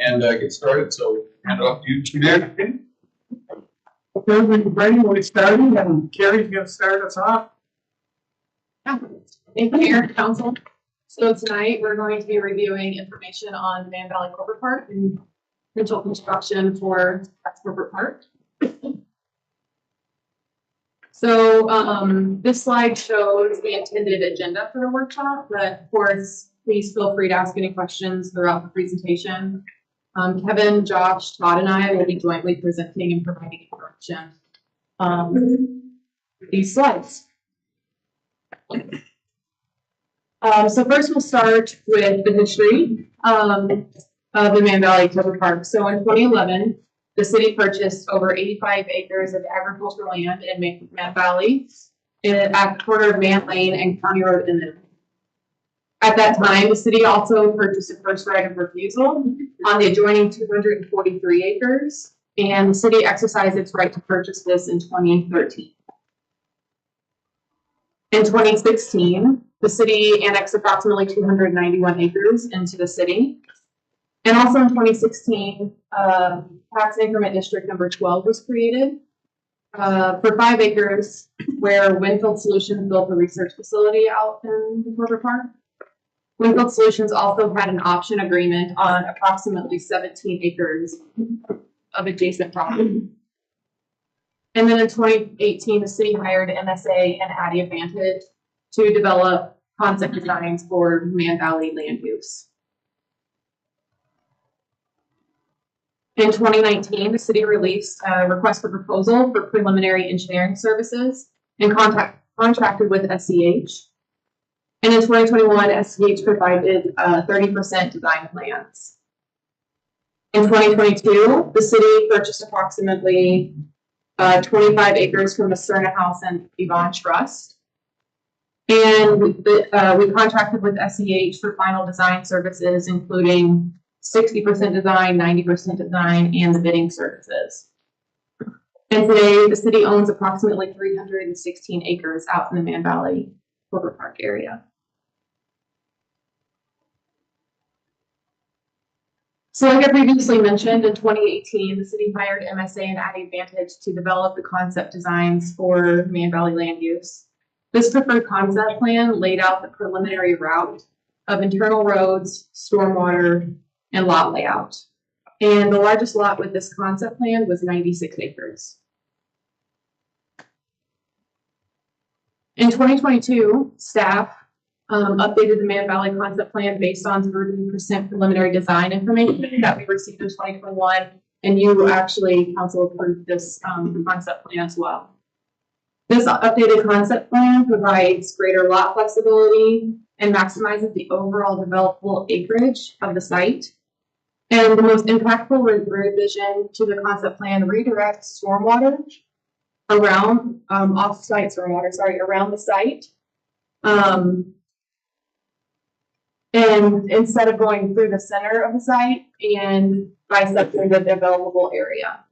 and get started. So hand it off to you, Judy. Okay, we're ready. We'll start, and Carrie's going to start us off. Thank you, Mayor, Council. So tonight we're going to be reviewing information on Mann Valley Corporate Park and potential construction for that corporate park. So this slide shows the intended agenda for the workshop, but of course, please feel free to ask any questions throughout the presentation. Kevin, Josh, Todd, and I will be jointly presenting and providing information for these slides. So first we'll start with the history of the Mann Valley Corporate Park. So in 2011, the city purchased over 85 acres of agricultural land in Mann Valley at the corner of Mann Lane and County Road Inman. At that time, the city also purchased a first right of refusal on the adjoining 243 acres, and the city exercised its right to purchase this in 2013. In 2016, the city annexed approximately 291 acres into the city. And also in 2016, tax increment district number 12 was created for 5 acres where Winfield Solutions built a research facility out in the corporate park. Winfield Solutions also had an option agreement on approximately 17 acres of adjacent property. And then in 2018, the city hired MSA and Addy Advantage to develop concept designs for Mann Valley land use. In 2019, the city released a request for proposal for preliminary engineering services and contracted with SCH. And in 2021, SCH provided 30% design plans. In 2022, the city purchased approximately 25 acres from the Cerna House and Yvonne Trust. And we contracted with SCH for final design services, including 60% design, 90% design, and the bidding services. And today, the city owns approximately 316 acres out in the Mann Valley Corporate Park area. So like I previously mentioned, in 2018, the city hired MSA and Addy Advantage to develop the concept designs for Mann Valley land use. This preferred concept plan laid out the preliminary route of internal roads, stormwater, and lot layout. And the largest lot with this concept plan was 96 acres. In 2022, staff updated the Mann Valley concept plan based on 30% preliminary design information that we received in 2021. And you actually, council, approved this concept plan as well. This updated concept plan provides greater lot flexibility and maximizes the overall developable acreage of the site. And the most impactful revision to the concept plan redirects stormwater around around the site. And instead of going through the center of the site and bisecting the developable area.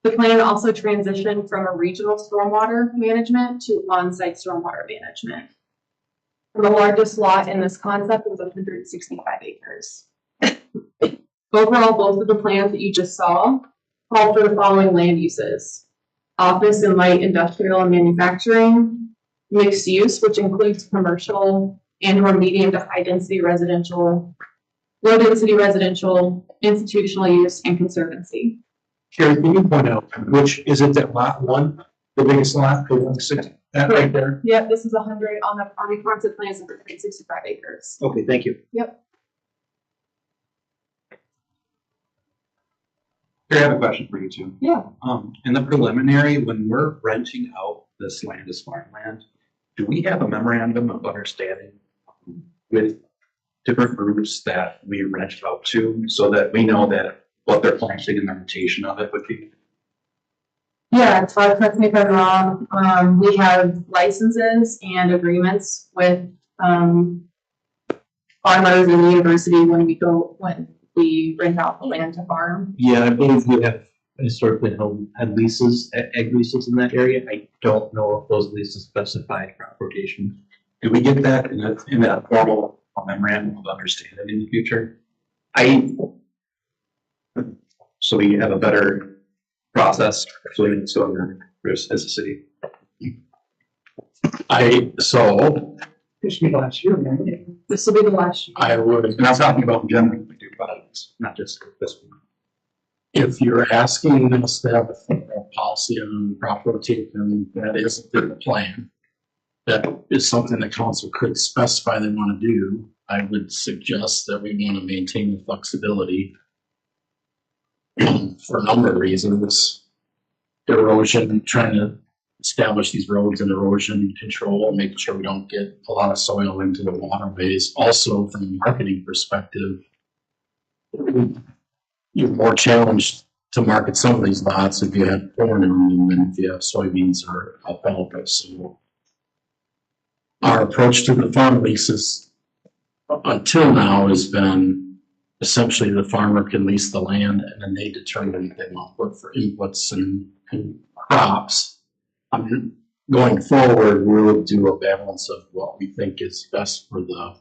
The plan also transitioned from a regional stormwater management to on-site stormwater management. And the largest lot in this concept was 165 acres. Overall, both of the plans that you just saw called for the following land uses: office and light industrial and manufacturing, mixed use, which includes commercial and/or medium to high density residential, low density residential, institutional use, and conservancy. Carrie, can you point out which is it that lot 1, the biggest lot, the 160, that right there? Yep, this is 100 on the concept plan is 165 acres. Okay, thank you. Yep. Here, I have a question for you too. Yeah. In the preliminary, when we're renting out this land as farmland, do we have a memorandum of understanding with different groups that we rent out to so that we know that what they're planting and the rotation of it would be? Yeah, Todd, correct me if I'm wrong. We have licenses and agreements with farmers and the university when we rent out the land to farm. Yeah, I believe we have historically had leases, egg leases in that area. I don't know if those leases specify crop rotation. Do we get that in that formal memorandum of understanding in the future? so we have a better process for doing stormwater as a city. This be last year, man. This will be the last year. I would, And I'm talking about in general, we do products, not just this one. if you're asking us to have a federal policy on crop rotation, that isn't in the plan. That is something the council could specify they want to do. I would suggest that we want to maintain the flexibility for a number of reasons. Erosion, trying to establish these roads and erosion control, making sure we don't get a lot of soil into the waterways. Also, from a marketing perspective, you're more challenged to market some of these lots if you have corn in them than if you have soybeans or alfalfa. So our approach to the farm leases until now has been essentially the farmer can lease the land and then they determine if they want to look for inputs and crops. Going forward, we'll do a balance of what we think is best for the,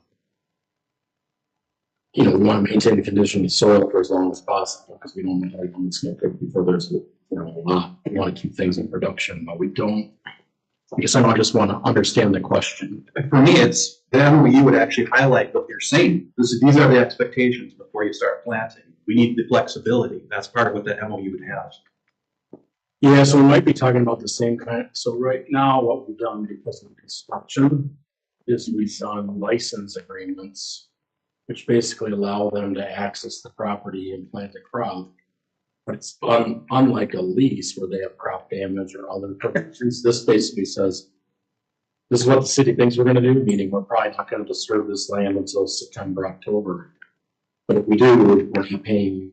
we want to maintain the condition of the soil for as long as possible because we don't know how long it's going to take before there's a lot. We want to keep things in production, but we don't. I guess I just want to understand the question. For me, it's the MOU would actually highlight what you're saying. These are the expectations before you start planting. We need the flexibility. That's part of what the MOU would have. Yeah, so we might be talking about the same kind. So right now, what we've done because of construction is we've done license agreements, which basically allow them to access the property and plant a crop. But it's unlike a lease where they have crop damage or other protections. This basically says, this is what the city thinks we're going to do, meaning we're probably not going to disturb this land until September, October. But if we do, we're not paying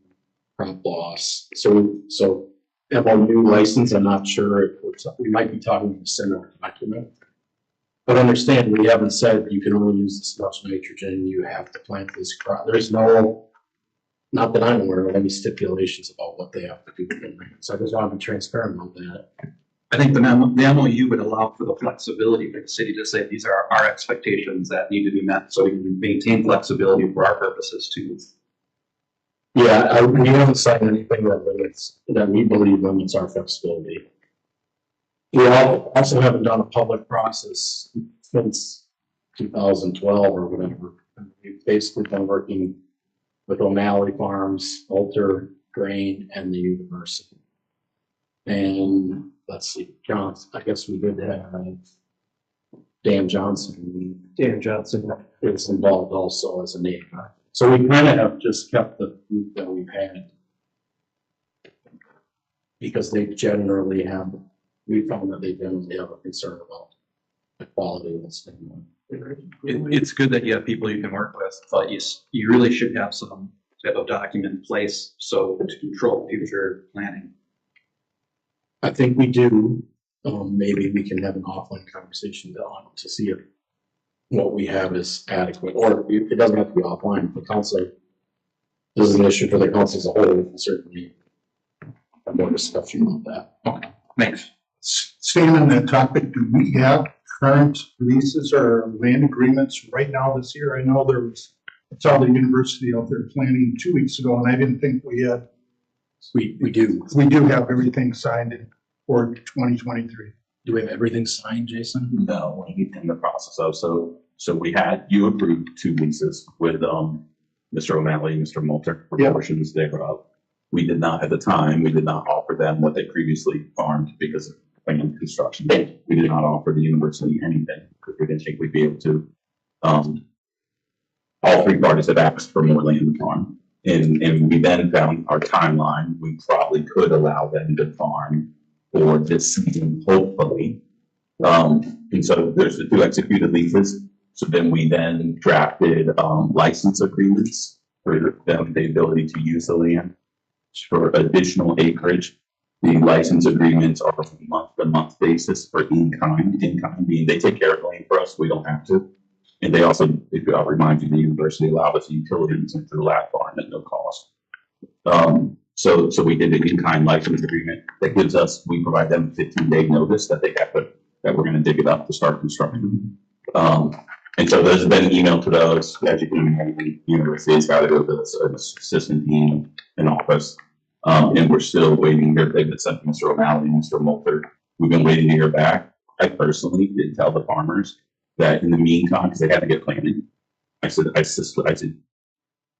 crop loss. So MOU license, I'm not sure if we might be talking a similar document. But understand, we haven't said you can only use this much nitrogen, you have to plant this crop. There's no, not that I'm aware of any stipulations about what they have to do. So I just want to be transparent about that. I think the MOU would allow for the flexibility for the city to say these are our expectations that need to be met so we can maintain flexibility for our purposes too. Yeah, we haven't signed anything that we believe limits our flexibility. We also haven't done a public process since 2012 or whatever. We've basically been working with O'Malley Farms, Alter, Grain, and the university. And let's see, I guess we did have Dan Johnson. Dan Johnson is involved also as a neighbor. So we kind of have just kept the group that we've had because they generally have, we found that they generally have a concern about the quality of this thing. It's good that you have people you can work with, but you really should have some type of document in place so to control future planning. I think we do. Maybe we can have an offline conversation to see if what we have is adequate, or it doesn't have to be offline. The council, this is an issue for the council as a whole. We can certainly have more discussion about that. Okay, thanks. Staying on that topic, do we have current leases or land agreements right now this year? I know I saw the university out there planning 2 weeks ago, and I didn't think we had. We do. We do have everything signed for 2023. Do we have everything signed, Jason? No, we're in the process of, so we had, you approved 2 leases with, Mr. O'Malley, Mr. Moulter, for Yeah. portions thereof. We did not at the time, we did not offer them what they previously farmed because of land construction. We did not offer the university anything because we didn't think we'd be able to. All 3 parties have asked for more land to farm. And we then found our timeline, we probably could allow them to farm for this season, hopefully. And so there's the 2 executed leases. So then we then drafted license agreements for them, the ability to use the land for additional acreage. The license agreements are on a month-to-month basis for in-kind. In-kind meaning they take care of the land for us, we don't have to. And they also, I'll remind you, the university allowed us utilities into the lab farm at no cost. So we did an in-kind license agreement that gives us, we provide them a 15-day notice that they have to, that we're going to dig it up to start construction. And so there's been an email to those, as you can imagine, the university's got to go to an assistant dean in office. And we're still waiting here. They've been sent to Mr. O'Malley and Mr. Multer. We've been waiting to hear back. I personally did tell the farmers that in the meantime, because they had to get planted, I said,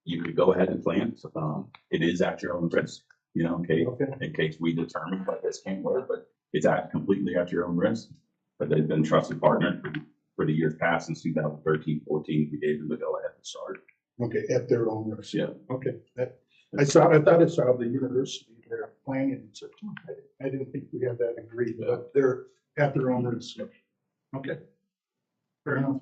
you could go ahead and plant. It is at your own risk, you know, in case we determine that this can't work, but it's completely at your own risk. But they've been trusted partner for the years past since 2013, 14. We gave them the go ahead to start. Okay, at their own risk. Yeah. Okay, I thought I saw the university there planning in September. I didn't think we had that agreed, but they're at their own risk. Okay. Fair enough.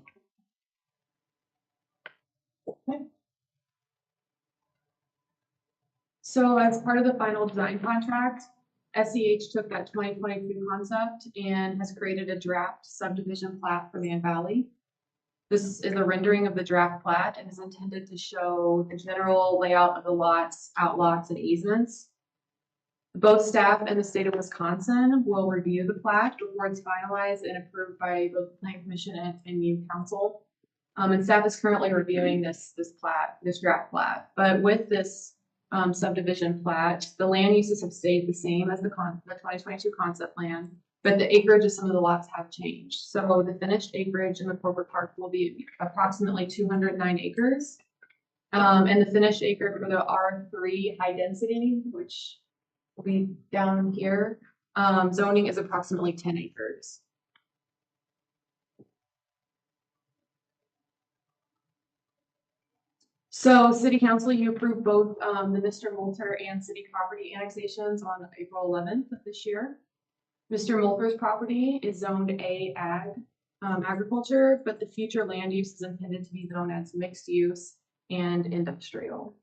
So as part of the final design contract, SEH took that 2022 concept and has created a draft subdivision plat for Mann Valley. This is a rendering of the draft plat and is intended to show the general layout of the lots, outlots, and easements. Both staff and the state of Wisconsin will review the plat before it's finalized and approved by both the Planning Commission and you council. And staff is currently reviewing this draft plat. But with this subdivision plat, the land uses have stayed the same as the 2022 concept plan, but the acreage of some of the lots have changed. So the finished acreage in the corporate park will be approximately 209 acres. And the finished acre for the R3 high density, which will be down here, zoning is approximately 10 acres. So City Council, you approved both the Mr. Multer and city property annexations on April 11th of this year. Mr. Multer's property is zoned A ag, agriculture, but the future land use is intended to be zoned as mixed use and industrial.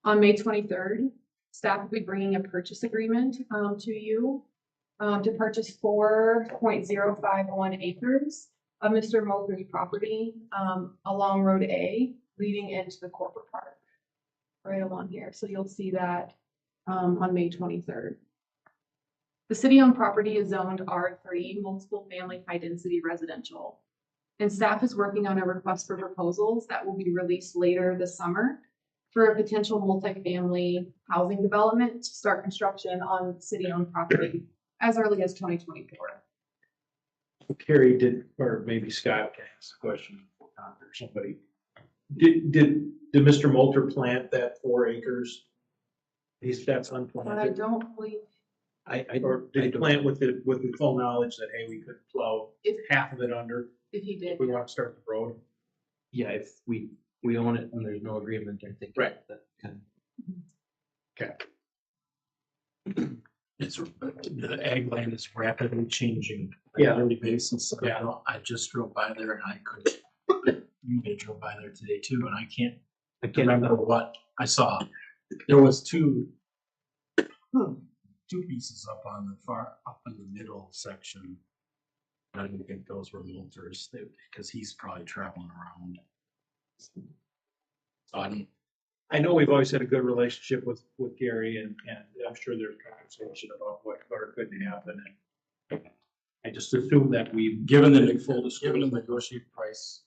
On May 23rd, staff will be bringing a purchase agreement to you to purchase 4.051 acres of Mr. Multer's property along Road A, leading into the corporate park, right along here. So you'll see that on May 23rd. The city-owned property is zoned R3, multiple family high density residential. And staff is working on a request for proposals that will be released later this summer for a potential multifamily housing development to start construction on city-owned property as early as 2024. Carrie did, or maybe Scott can ask a question or somebody. Did Mr. Multer plant that 4 acres? That's But I unplanted. don't believe Or did he plant with the full knowledge that, hey, we could plow half of it under if he did. if we want to start the road? Yeah, if we own it and there's no agreement, I think. Right. That can. It's, the ag land is rapidly changing. Yeah. On a daily basis. Yeah. I just drove by there and I couldn't, you may drove by there today too, and I can't remember what I saw. There was two pieces up in the middle section. I didn't think those were Multers, because he's probably traveling around. So I know we've always had a good relationship with Gary, and I'm sure there's conversation about what could happen. And I just assume that we've given the full negotiated price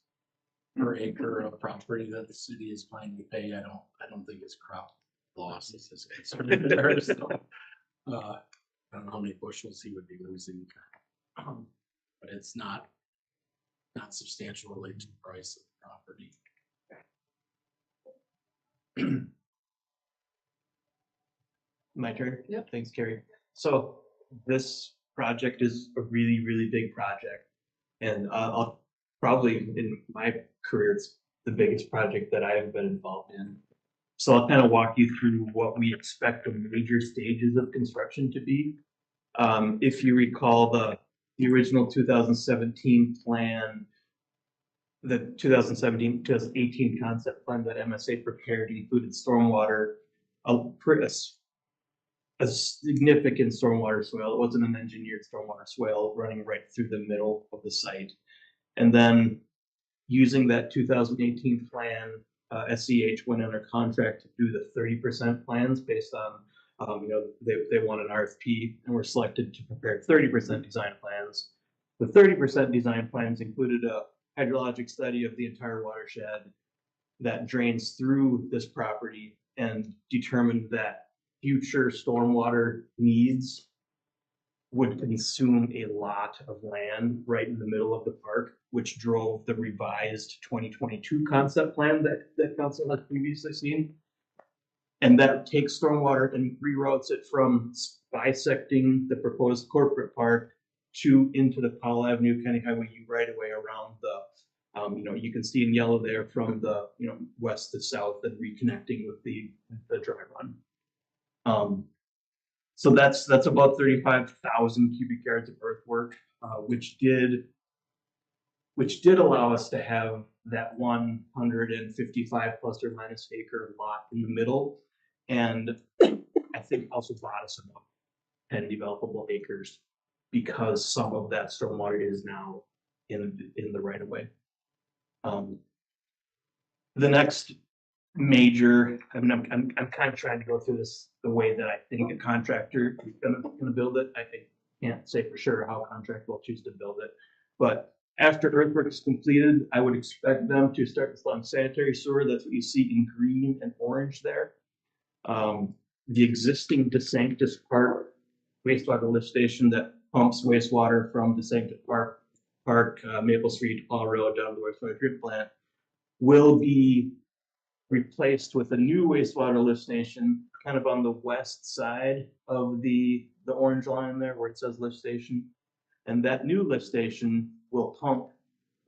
per acre of property that the city is planning to pay, I don't think it's crop loss is his concern there. So, I don't know how many bushels he would be losing, but it's not substantial related to the price of the property. My turn? Yep. Thanks, Carrie. So this project is a really, really big project. And I'll probably, in my career, it's the biggest project that I have been involved in. So I'll kind of walk you through what we expect the major stages of construction to be. If you recall the original 2017 plan, the 2017-2018 concept plan that MSA prepared included stormwater, a significant stormwater swale. It wasn't an engineered stormwater swale running right through the middle of the site. And then using that 2018 plan, SEH went under contract to do the 30% plans based on, they won an RFP and were selected to prepare 30% design plans. The 30% design plans included a hydrologic study of the entire watershed that drains through this property and determined that future stormwater needs would consume a lot of land right in the middle of the park, which drove the revised 2022 concept plan that council had previously seen. And that takes stormwater and reroutes it from bisecting the proposed corporate park to into the Powell Avenue County Highway U right away around the, you can see in yellow there from the, west to south and reconnecting with the dry run. So that's about 35,000 cubic yards of earthwork, which did allow us to have that 155 plus or minus acre lot in the middle. And I think also bought us about 10 developable acres because some of that stormwater is now in the right of way. The next major, I'm kind of trying to go through this the way that I think a contractor is gonna build it. I can't say for sure how a contractor will choose to build it, but after earthwork is completed, I would expect them to start installing sanitary sewer. That's what you see in green and orange there. The existing DeSanctis Park wastewater lift station that pumps wastewater from DeSanctis Park, Maple Street, Paul Road down to the wastewater treatment plant will be replaced with a new wastewater lift station kind of on the west side of the orange line there where it says lift station. And that new lift station will pump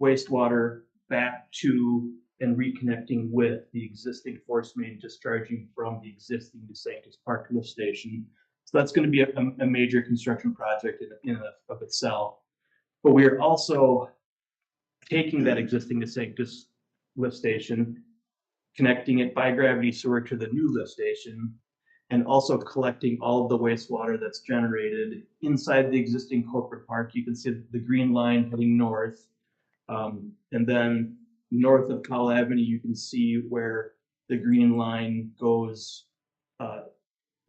wastewater back to and reconnecting with the existing force main discharging from the existing DeSanctis Park lift station. So that's going to be a major construction project in and of itself. But we are also taking that existing DeSanctis lift station, connecting it by gravity sewer to the new lift station, and also collecting all of the wastewater that's generated inside the existing corporate park. You can see the green line heading north. And then north of Powell Avenue, you can see where the green line goes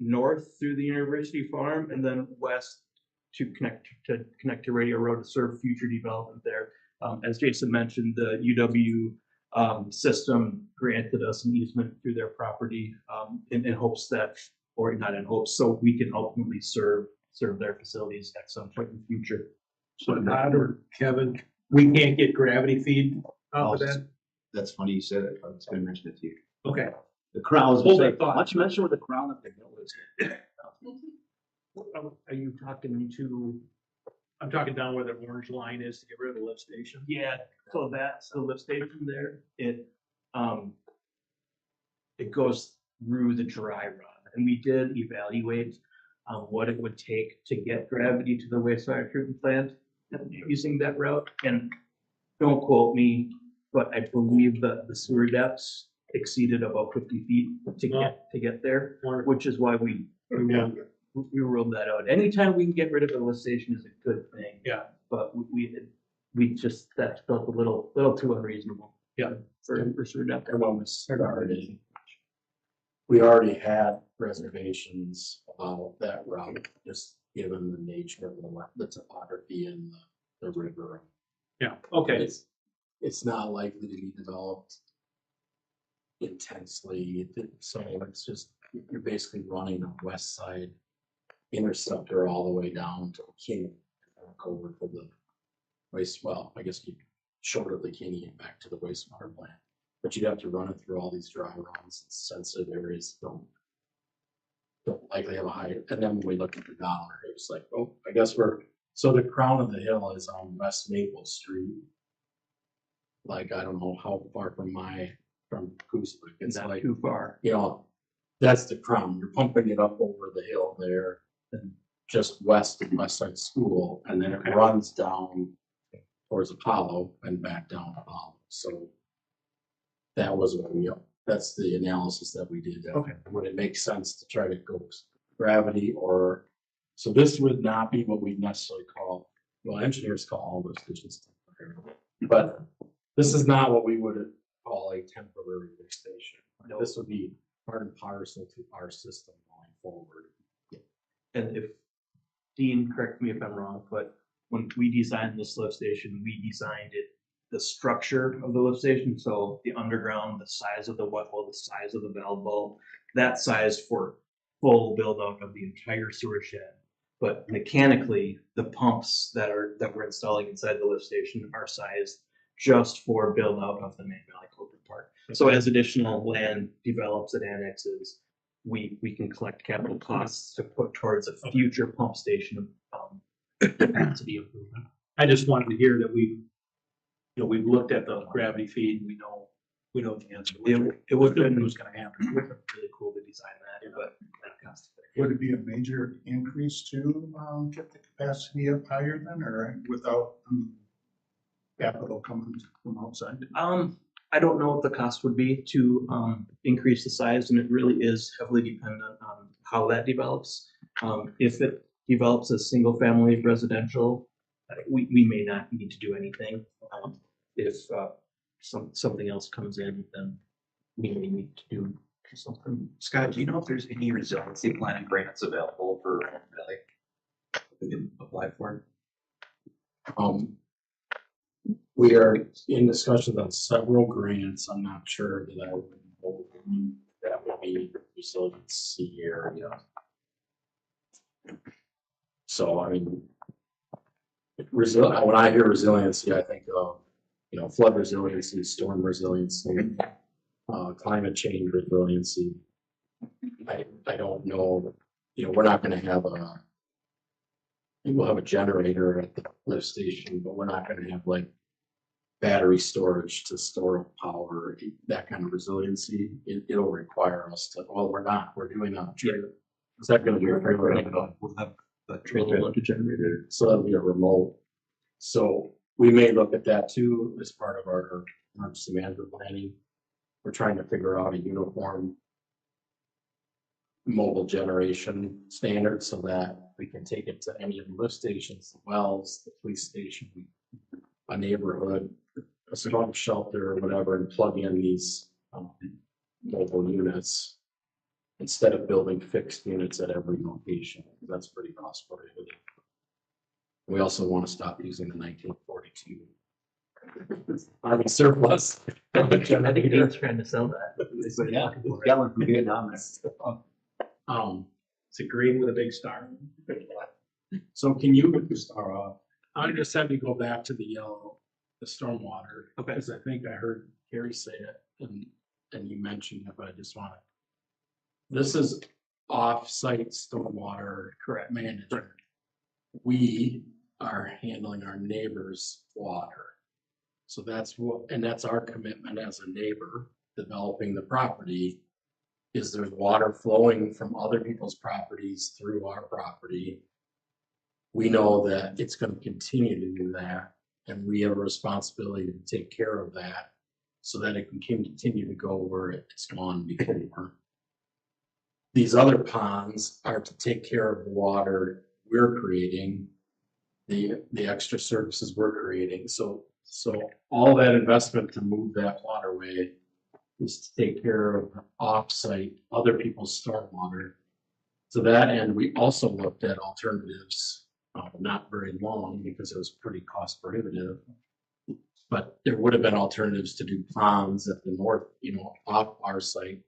north through the University Farm and then west to connect to Radio Road to serve future development there. As Jason mentioned, the UW system granted us an easement through their property in hopes that, or not in hopes, so we can ultimately serve their facilities at some point in the future. So Todd or Kevin, we can't get gravity feed off of that? That's funny you said it. I was gonna mention it to you. Okay. The crown is, Hold that thought. why don't you mention where the crown of the hill is? Are you talking to? I'm talking down where the orange line is to get rid of the lift station. Yeah, so that's the lift station there. It goes through the dry run, and we did evaluate what it would take to get gravity to the wastewater treatment plant using that route. And don't quote me, but I believe that the sewer depths exceeded about 50 feet to get there, which is why we ruled that out. Anytime we can get rid of the lift station is a good thing. Yeah. But we just, that felt a little too unreasonable. Yeah. For sewer depth. And when we started, we already had reservations about that route, just given the nature of the topography and the river. Yeah, okay. It's not likely to be developed intensely, so it's just, you're basically running a west side interceptor all the way down to King, over to the waste, well, I guess you short of the King and back to the wastewater plant. But you'd have to run it through all these dry runs, sensitive areas don't likely have a high, and then when we looked at the dollar, it was like, oh, I guess so the crown of the hill is on West Maple Street. Like, I don't know how far from Kooslik, it's Not like, too far. that's the crown, you're pumping it up over the hill there, and just west of West Side School, and then it runs down towards Apollo and back down Apollo, so that was that's the analysis that we did. Okay. Would it make sense to try to go gravity or, so this would not be what we necessarily call, well, engineers call all those stations temporary, but this is not what we would call a temporary lift station. This would be part and parcel to our system going forward. And if, Dean, correct me if I'm wrong, but when we designed this lift station, we designed it, the structure of the lift station, so the underground, the size of the wet well, the size of the valve bowl, that size for full build out of the entire sewer shed. But mechanically, the pumps that we're installing inside the lift station are sized just for build out of the Mann Valley Corporate Park. So as additional land develops and annexes, we can collect capital costs to put towards a future pump station capacity improvement. I just wanted to hear that we've looked at the gravity feed, we know the answer. It would have been What's gonna happen. It would have been really cool to design that, but that cost. Would it be a major increase to, get the capacity up higher then, or without, capital coming from outside? I don't know what the cost would be to increase the size, and it really is heavily dependent on how that develops. If it develops as single family residential, we may not need to do anything. If something else comes in, then we may need to do something. Scott, do you know if there's any resiliency planning grants available for Mann Valley? We can apply for. We are in discussions on several grants. I'm not sure that I would hold that would be resiliency area. So, I mean, when I hear resiliency, I think of, flood resiliency, storm resiliency, climate change resiliency. I don't know, we're not gonna have we'll have a generator at the lift station, but we're not gonna have like battery storage to store power, that kind of resiliency. It'll require us to, we're doing a trailer. Is that gonna be a trailer? We'll have a Trailer mounted generator. So that'll be a remote. So we may look at that too as part of our emergency management planning. We're trying to figure out a uniform mobile generation standard so that we can take it to any of the lift stations, the wells, the police station, a neighborhood, a storm shelter or whatever, and plug in these mobile units instead of building fixed units at every location. That's pretty cost prohibitive. We also want to stop using the 1942 Army surplus. I think Dave's trying to sell that. Yeah, got one from Vietnam. It's a green with a big star. So can you, I just have you go back to the yellow, the stormwater. Okay. Because I think I heard Gary say it and you mentioned it, but I just want to. This is off-site stormwater management. We are handling our neighbor's water. So that's our commitment as a neighbor developing the property, is there's water flowing from other people's properties through our property. We know that it's going to continue to do that, and we have a responsibility to take care of that so that it can continue to go where it's gone before. These other ponds are to take care of the water we're creating, the extra services we're creating. So all that investment to move that waterway is to take care of off-site other people's stormwater. To that end, we also looked at alternatives, not very long because it was pretty cost prohibitive. But there would have been alternatives to do ponds at the north, off our site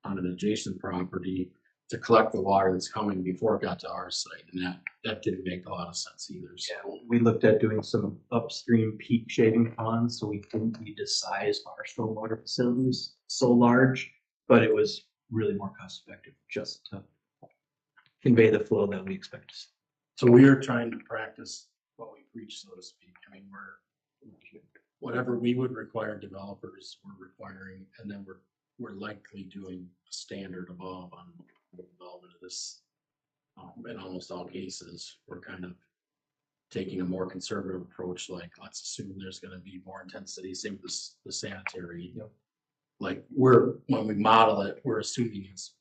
on an adjacent property to collect the water that's coming before it got to our site. And that didn't make a lot of sense either. So Yeah, we looked at doing some upstream peak shaving ponds, so we didn't need to size our stormwater facilities so large, but it was really more cost effective just to convey the flow that we expect to see. So we are trying to practice what we preach, so to speak. I mean, whatever we would require developers, we're requiring, and then we're likely doing a standard above on the development of this. In almost all cases, we're kind of taking a more conservative approach, like let's assume there's going to be more intensity, same with the sanitary. Yep. Like when we model it, we're assuming it's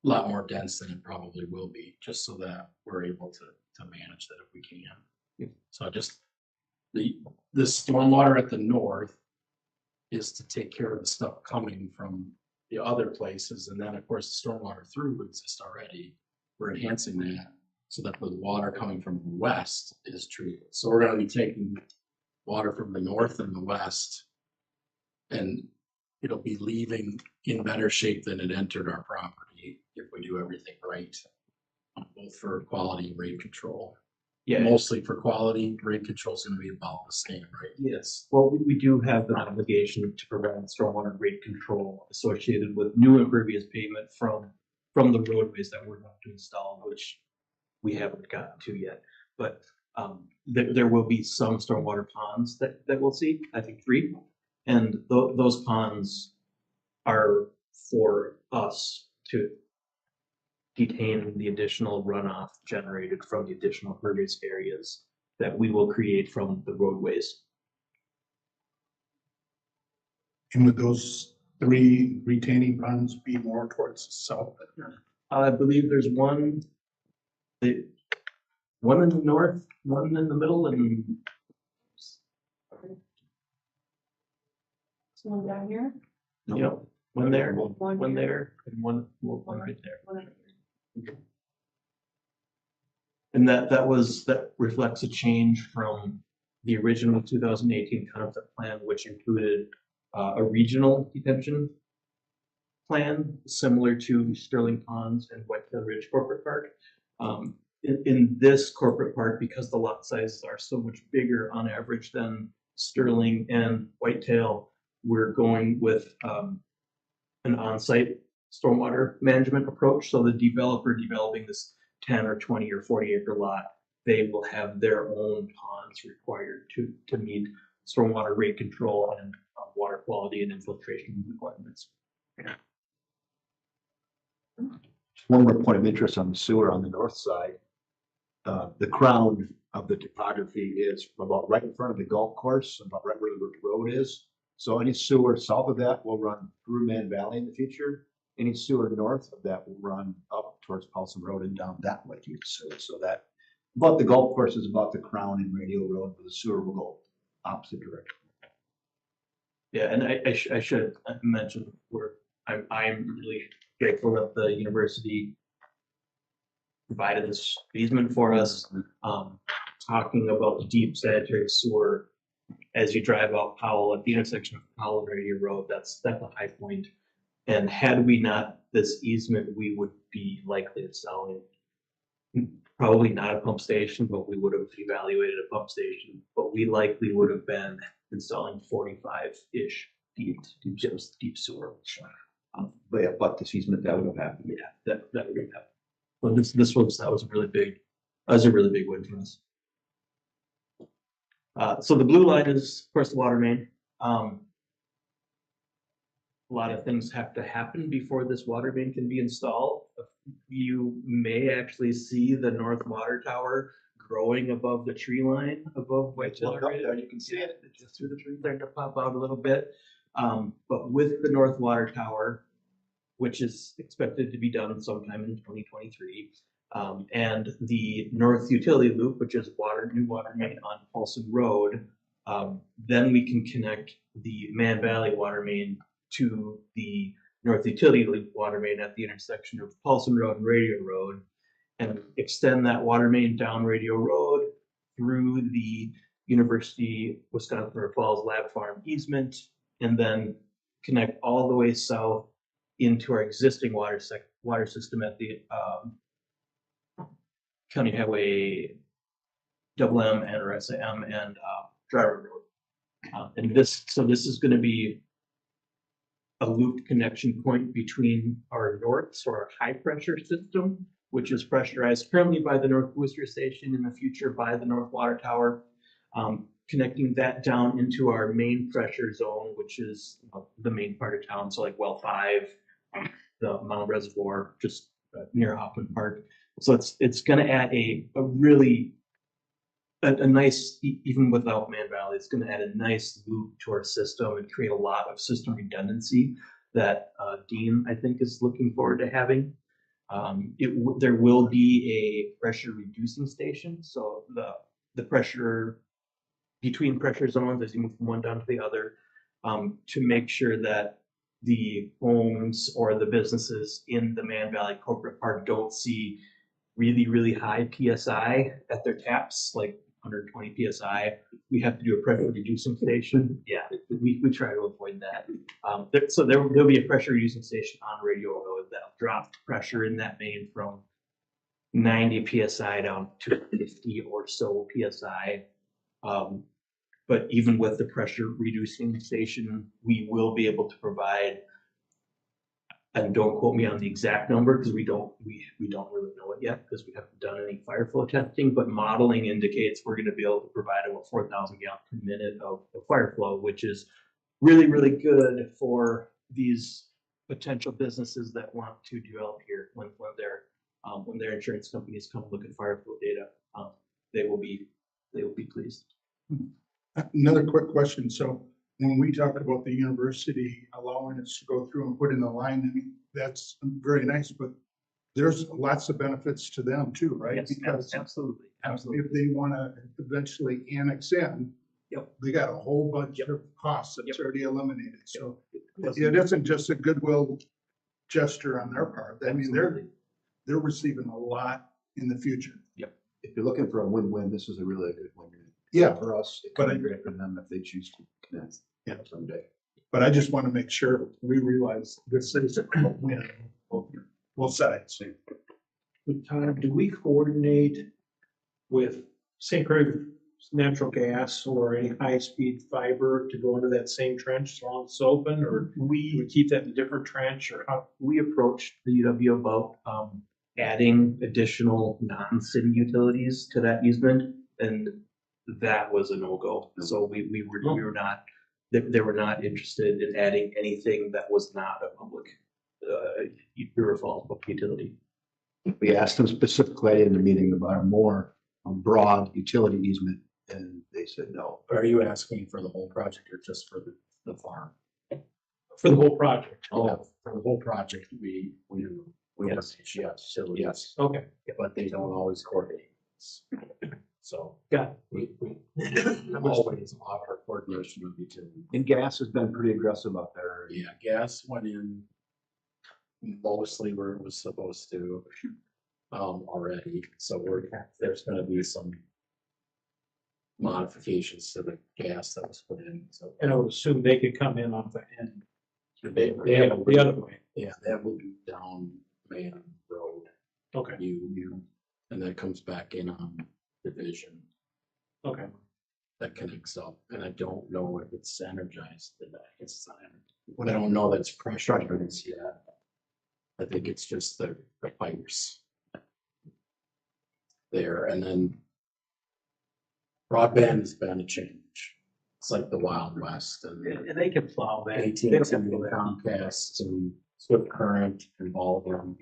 a lot more dense than it probably will be, just so that we're able to manage that if we can. Yep. So just the stormwater at the north is to take care of the stuff coming from the other places, and then of course the stormwater through exists already. We're enhancing that so that the water coming from the west is treated. So we're going to be taking water from the north and the west, and it'll be leaving in better shape than it entered our property. if we do everything right. Both for quality and rate control. Yeah, Mostly for quality, rate control is gonna be about the same, right? yes. Well, we do have an obligation to provide stormwater rate control associated with new impervious pavement from the roadways that we're about to install, which we haven't gotten to yet. But there will be some stormwater ponds that we'll see, I think 3. And those ponds are for us to detain the additional runoff generated from the additional impervious areas that we will create from the roadways. And would those 3 retaining ponds be more towards the south? I believe there's one in the north, one in the middle, and One down here. one there, one there, and one right there. And that reflects a change from the original 2018 concept plan, which included a regional detention plan similar to Sterling Ponds and Whitetail Ridge Corporate Park. In this corporate park, because the lot sizes are so much bigger on average than Sterling and Whitetail, we're going with an on-site stormwater management approach. So the developer developing this 10 or 20 or 40 acre lot, they will have their own ponds required to meet stormwater rate control and water quality and infiltration requirements. One more point of interest on the sewer on the north side. The crown of the topography is about right in front of the golf course, about right where the road is. So any sewer south of that will run through Mann Valley in the future. Any sewer north of that will run up towards Paulson Road and down that way to the sewer. So that, but the golf course is about the crown in Radio Road, but the sewer will go opposite direction. Yeah, and I should mention I'm really grateful that the university provided this easement for us. Talking about the deep sanitary sewer as you drive out Powell at the intersection of Powell and Radio Road, that's a high point. And had we not this easement, we would be likely installing probably not a pump station, but we would have evaluated a pump station. But we likely would have been installing 45-ish deep sewer. But yeah, but this easement that would have happened. Yeah, that would have happened. Well, that was a really big win for us. So the blue line is, of course, the water main. A lot of things have to happen before this water main can be installed. You may actually see the north water tower growing above the tree line above Whitetail Ridge. You can see it just through the trees there to pop out a little bit. But with the north water tower, which is expected to be done sometime in 2023, and the north utility loop, which is new water main on Paulson Road, then we can connect the Mann Valley water main to the north utility loop water main at the intersection of Paulson Road and Radio Road, and extend that water main down Radio Road through the University Wisconsin River Falls Lab Farm easement, and then connect all the way south into our existing water system at the County Highway M and or SAM and Driver Road. And this is going to be a loop connection point between our north, so our high pressure system, which is pressurized currently by the North Booster Station, in the future by the North Water Tower, connecting that down into our main pressure zone, which is the main part of town. So like Well 5, the Mount Reservoir, just near Hoffman Park. So it's going to add a really nice, even without Mann Valley, it's going to add a nice loop to our system and create a lot of system redundancy that Dean, I think, is looking forward to having. There will be a pressure reducing station, so the pressure between pressure zones as you move from one down to the other, to make sure that the homes or the businesses in the Mann Valley Corporate Park don't see really, really high PSI at their taps, like 120 PSI, we have to do a pressure reducing station. Yeah, we try to avoid that. So there'll be a pressure reducing station on Radio Road that'll drop pressure in that main from 90 PSI down to 50 or so PSI. But even with the pressure reducing station, we will be able to provide, and don't quote me on the exact number because we don't really know it yet because we haven't done any fire flow testing, but modeling indicates we're going to be able to provide about 4,000 gallons per minute of fire flow, which is really, really good for these potential businesses that want to develop here when their insurance companies come look at fire flow data. They will be pleased. Another quick question. So when we talk about the university allowing us to go through and put in the line, I mean, that's very nice, but there's lots of benefits to them too, right? Yes, Because absolutely. if they want to eventually annex in, Yep. they got a whole bunch Yep. of costs that's Yep. already eliminated. So Yep. it isn't just a goodwill gesture on their part. I mean, Absolutely. they're receiving a lot in the future. If you're looking for a win-win, this is a really good win. Yeah. For us, it But could be great for them if they choose to connect. Yeah. Someday. But I just want to make sure we realize this is a win both sides. Tom, do we coordinate with St. Croix Natural Gas or any high-speed fiber to go into that same trench as long as it's open, or do we keep that in a different trench, or how? We approached the UW about adding additional non-city utilities to that easement, and that was a no-go. So we were not, they were not interested in adding anything that was not a public, irrefolvable utility. We asked them specifically in the meeting about a more broad utility easement, and they said no. Are you asking for the whole project or just for the farm? For the whole project? Oh, for the whole project, we Yes. yes, Okay, but they don't always coordinate. So got we always offer coordination with utility. And gas has been pretty aggressive out there. Yeah, gas went in mostly where it was supposed to, already, so there's gonna be some modifications to the gas that was put in, so. and I would assume they could come in off the end. They have The other way. Yeah, that will be down Mann Road, Okay, and that comes back in on Division. okay. That connects up, and I don't know if it's energized, but I guess it's not energized. But I don't know that it's pressurized yet. I think it's just the pipes there, and then broadband has been a change. It's like the Wild West, and And they can plow that. AT&T and Comcast and Swift Current and all of them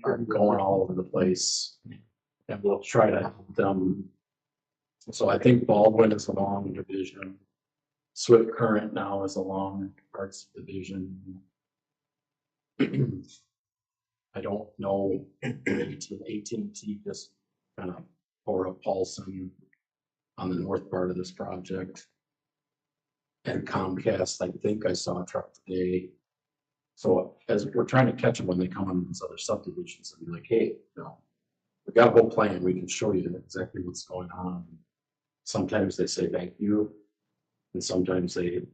are going all over the place. And we'll try to help them. So I think Baldwin is along Division. Swift Current now is along parts of Division. I don't know, AT&T just kind of poured a Paulson on the north part of this project. And Comcast, I think I saw a truck today. So as we're trying to catch them when they come on these other subdivisions and be like, hey, we got a whole plan, we can show you exactly what's going on. Sometimes they say thank you, and sometimes they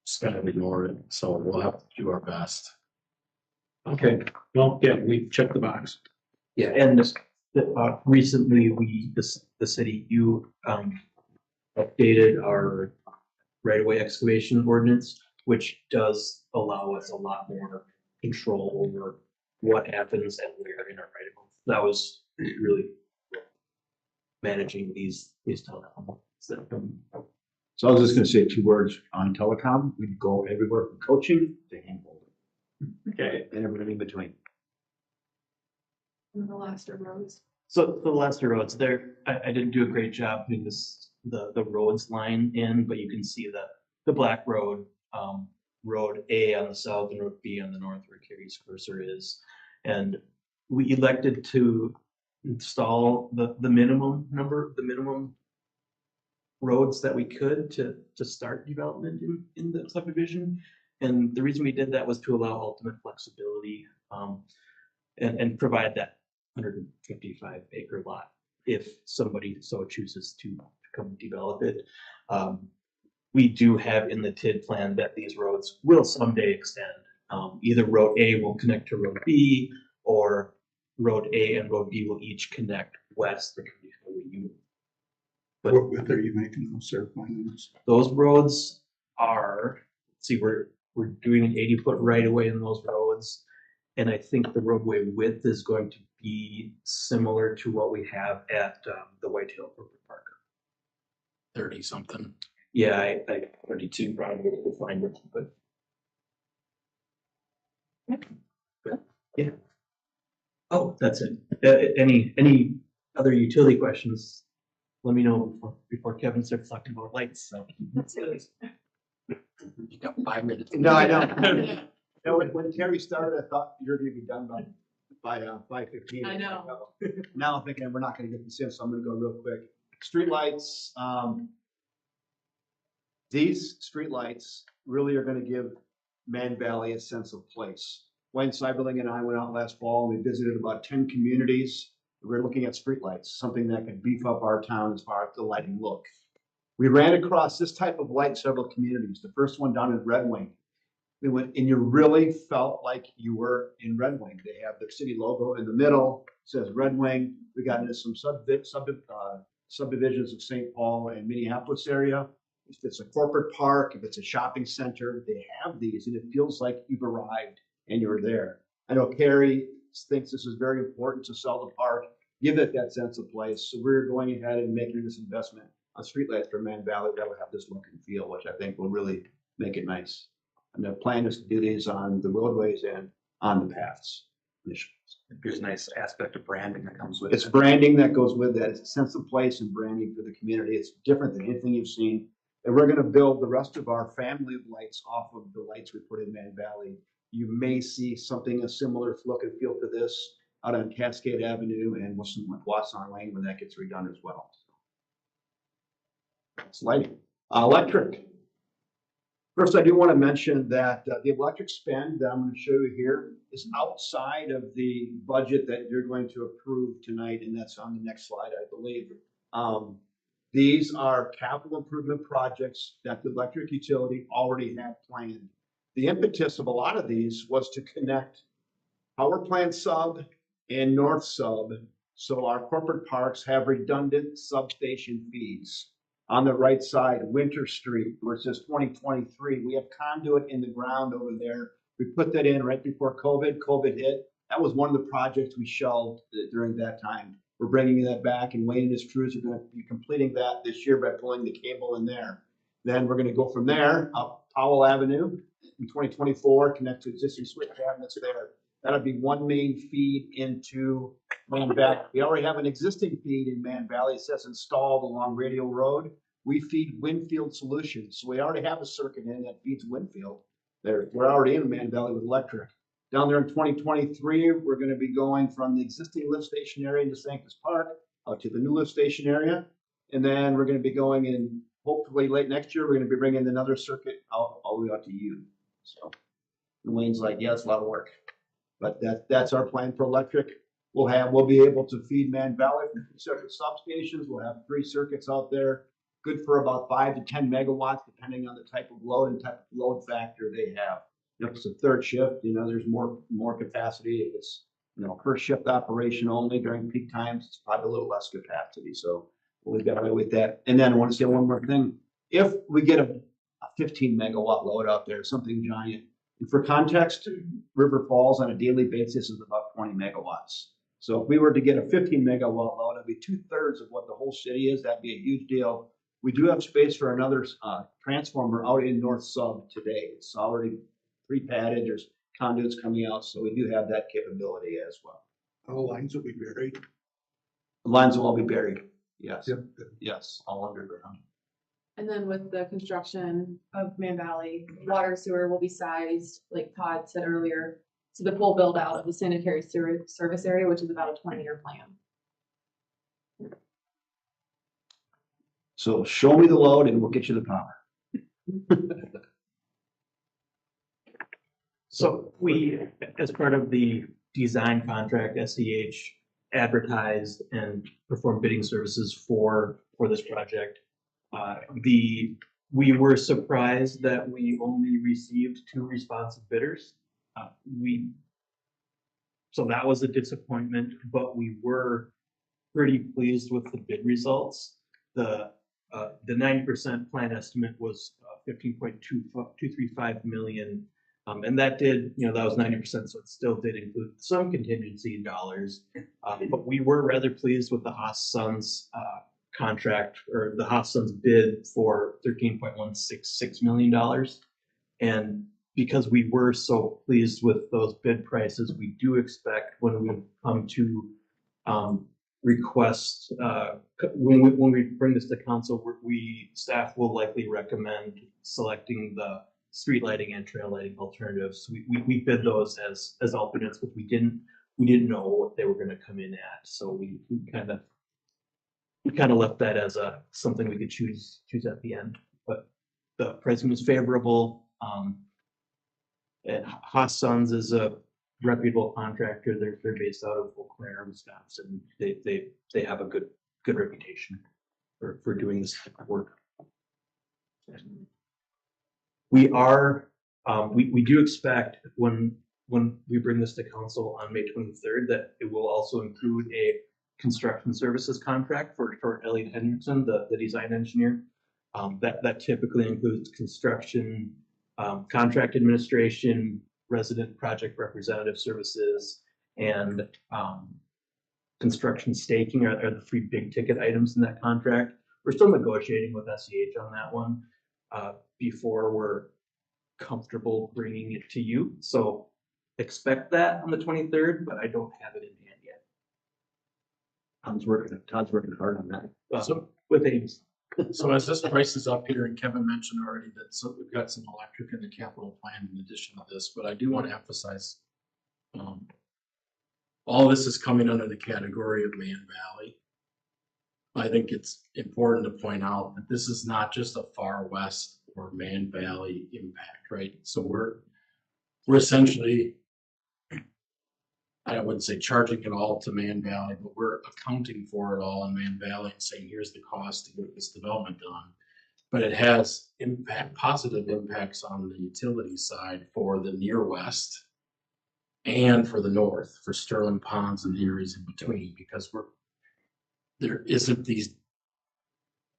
just kind of ignore it, so we'll have to do our best. Okay, well, yeah, we checked the box. Yeah, and recently the city, updated our right-of-way excavation ordinance, which does allow us a lot more control over what happens and where in our right-of-way. That was really managing these telecom. So I was just gonna say 2 words on telecom. We'd go everywhere from coaching to handholding Okay. and everything in between. And the last of roads. So the Lester roads there, I didn't do a great job putting the roads line in, but you can see the black road, road A on the south and road B on the north where Carrie's cursor is. And we elected to install the minimum roads that we could to start development in the subdivision. And the reason we did that was to allow ultimate flexibility, and provide that 155 acre lot if somebody so chooses to come develop it. We do have in the TID plan that these roads will someday extend. Either Road A will connect to Road B, or Road A and Road B will each connect west to Highway U. But What width are you making those surf lines? those roads are, let's see, we're doing an 80-foot right of way in those roads. And I think the roadway width is going to be similar to what we have at the Whitetail Corporate Park. 30 something. Yeah, I 32 probably to find it, but. Yeah. Oh, that's it. Any other utility questions? Let me know before Kevin starts talking about lights. So. You got 5 minutes. No, I don't. No, when Terry started, I thought you were gonna be done by 5:15. I know. Now I'm thinking we're not gonna get this in, so I'm gonna go real quick. Streetlights, these streetlights really are gonna give Mann Valley a sense of place. Wayne Seiberling and I went out last fall and we visited about 10 communities. We're looking at streetlights, something that can beef up our town as far as the lighting look. We ran across this type of light in several communities. The first one down in Red Wing. We went and you really felt like you were in Red Wing. They have their city logo in the middle, it says Red Wing. We got into some subdivisions of St. Paul and Minneapolis area. If it's a corporate park, if it's a shopping center, they have these and it feels like you've arrived and you're there. I know Carrie thinks this is very important to sell the park, give it that sense of place. So we're going ahead and making this investment on streetlights for Mann Valley that will have this look and feel, which I think will really make it nice. And the plan is to do these on the roadways and on the paths. There's a nice aspect of branding that comes with it. It's branding that goes with that. It's a sense of place and branding for the community. It's different than anything you've seen. And we're gonna build the rest of our family of lights off of the lights we put in Mann Valley. You may see something, a similar look and feel to this out on Cascade Avenue and Wasson Lane when that gets redone as well. It's lighting. Electric. First, I do want to mention that the electric spend that I'm going to show you here is outside of the budget that you're going to approve tonight, and that's on the next slide, I believe. These are capital improvement projects that the electric utility already had planned. The impetus of a lot of these was to connect power plant sub and north sub, so our corporate parks have redundant substation feeds. On the right side, Winter Street, where it says 2023, we have conduit in the ground over there. We put that in right before COVID. COVID hit. That was one of the projects we shelved during that time. We're bringing that back, and Wayne and his crews are going to be completing that this year by pulling the cable in there. Then we're going to go from there up Powell Avenue in 2024, connect to existing switch cabinets there. That'll be one main feed into Mann Valley. We already have an existing feed in Mann Valley. It says installed along Radio Road. We feed Winfield Solutions. So we already have a circuit in that feeds Winfield. We're already in Mann Valley with electric. Down there in 2023, we're going to be going from the existing lift station area into Sanctus Park out to the new lift station area. And then we're going to be going in, hopefully late next year, we're going to be bringing another circuit out all the way out to you. So Wayne's like, yeah, it's a lot of work. But that's our plan for electric. We'll be able to feed Mann Valley from 2 separate substations. We'll have 3 circuits out there, good for about 5 to 10 megawatts, depending on the type of load and type of load factor they have. If it's a third shift, there's more capacity. If it's, first shift operation only during peak times, it's probably a little less capacity. So we'll get away with that. And then I want to say one more thing. If we get a 15 megawatt load out there, something giant, and for context, River Falls on a daily basis is about 20 megawatts. So if we were to get a 15 megawatt load, it'd be 2/3 of what the whole city is. That'd be a huge deal. We do have space for another transformer out in North Sub today. It's already pre-padded. There's conduits coming out, so we do have that capability as well. All lines will be buried. The lines will all be buried. Yes. Yep. Yes, all underground. And then with the construction of Mann Valley, water sewer will be sized, like Todd said earlier, to the full build out of the sanitary sewer service area, which is about a 20-year plan. So show me the load and we'll get you the power. So we, as part of the design contract, SEH advertised and performed bidding services for this project. We were surprised that we only received 2 responsive bidders. So that was a disappointment, but we were pretty pleased with the bid results. The 90% plan estimate was 15.235 million. And that did, that was 90%, so it still did include some contingency dollars. But we were rather pleased with the Haas Sons contract, or the Haas Sons bid for $13.166 million. And because we were so pleased with those bid prices, we do expect when we come to request, when we bring this to council, staff will likely recommend selecting the street lighting and trail lighting alternatives. We bid those as alternates, but we didn't know what they were going to come in at. So we kind of left that as something we could choose at the end. But the pricing was favorable. Haas Sons is a reputable contractor. They're based out of Eau Claire, Wisconsin. They have a good reputation for doing this type of work. We do expect when we bring this to council on May 23rd that it will also include a construction services contract for Elliot Hendrickson, the design engineer. That typically includes construction, contract administration, resident project representative services, and construction staking are the 3 big ticket items in that contract. We're still negotiating with SEH on that one before we're comfortable bringing it to you. So expect that on the 23rd, but I don't have it in hand yet. Todd's working hard on that. So With Ames. So as this price is up here, and Kevin mentioned already that we've got some electric in the capital plan in addition to this, but I do want to emphasize, all this is coming under the category of Mann Valley. I think it's important to point out that this is not just a far west or Mann Valley impact, right? So we're essentially, I wouldn't say charging it all to Mann Valley, but we're accounting for it all in Mann Valley and saying, here's the cost to get this development done. But it has positive impacts on the utility side for the near west and for the north, for Sterling Ponds and the areas in between, because there isn't these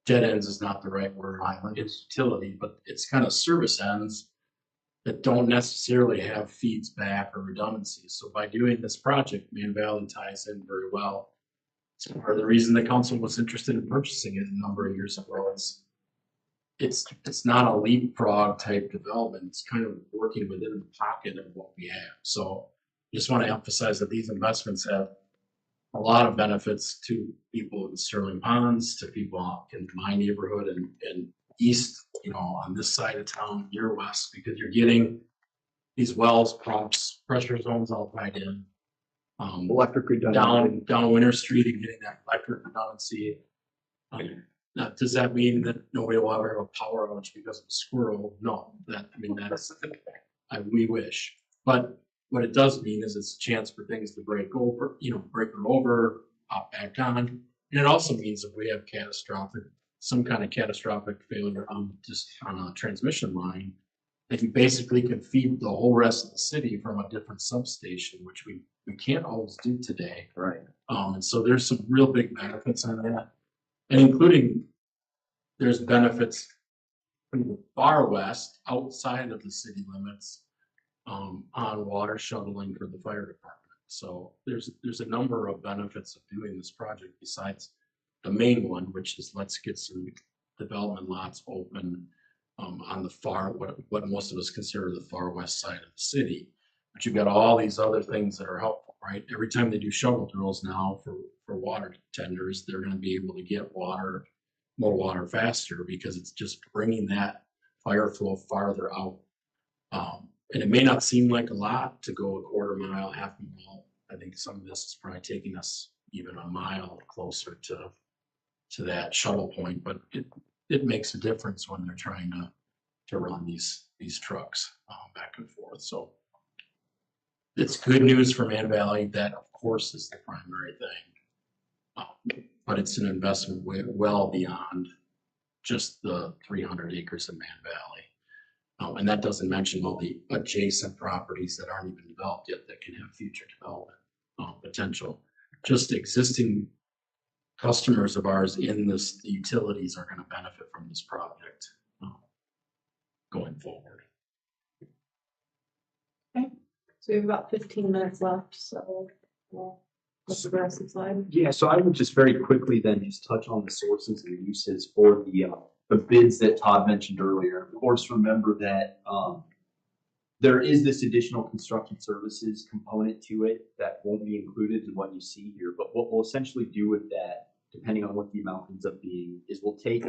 dead ends is not the right word. It's utility, but it's kind of service ends that don't necessarily have feeds back or redundancies. So by doing this project, Mann Valley ties in very well. It's part of the reason the council was interested in purchasing it a number of years ago. It's not a leapfrog type development. It's kind of working within the pocket of what we have. So just want to emphasize that these investments have a lot of benefits to people in Sterling Ponds, to people in my neighborhood and east, on this side of town, near west, because you're getting these wells, pumps, pressure zones all tied in. Electric redundancy. Down Winter Street and getting that electric redundancy. Now, does that mean that nobody will ever have a power outage because of a squirrel? No, we wish. But what it does mean is it's a chance for things to break them over, pop back on. And it also means if we have some kind of catastrophic failure on a transmission line, that you basically can feed the whole rest of the city from a different substation, which we can't always do today. Right. And so there's some real big benefits on that. And including, there's benefits from the far west, outside of the city limits, on water shuttling for the fire department. So there's a number of benefits of doing this project besides the main one, which is let's get some development lots open on the what most of us consider the far west side of the city. But you've got all these other things that are helpful, right? Every time they do shovel drills now for water tenders, they're going to be able to get more water faster because it's just bringing that fire flow farther out. And it may not seem like a lot to go a quarter mile, half a mile. I think some of this is probably taking us even a mile closer to that shuttle point, but it makes a difference when they're trying to run these trucks back and forth. So it's good news for Mann Valley. That of course is the primary thing. But it's an investment well beyond just the 300 acres of Mann Valley. And that doesn't mention all the adjacent properties that aren't even developed yet that can have future development potential. Just existing customers of ours in this, the utilities are going to benefit from this project going forward. So we have about 15 minutes left, so we'll let's the rest of the slide. Yeah, so I would just very quickly then just touch on the sources and uses for the bids that Todd mentioned earlier. Of course, remember that there is this additional construction services component to it that won't be included in what you see here. But what we'll essentially do with that, depending on what the amount ends up being, is we'll take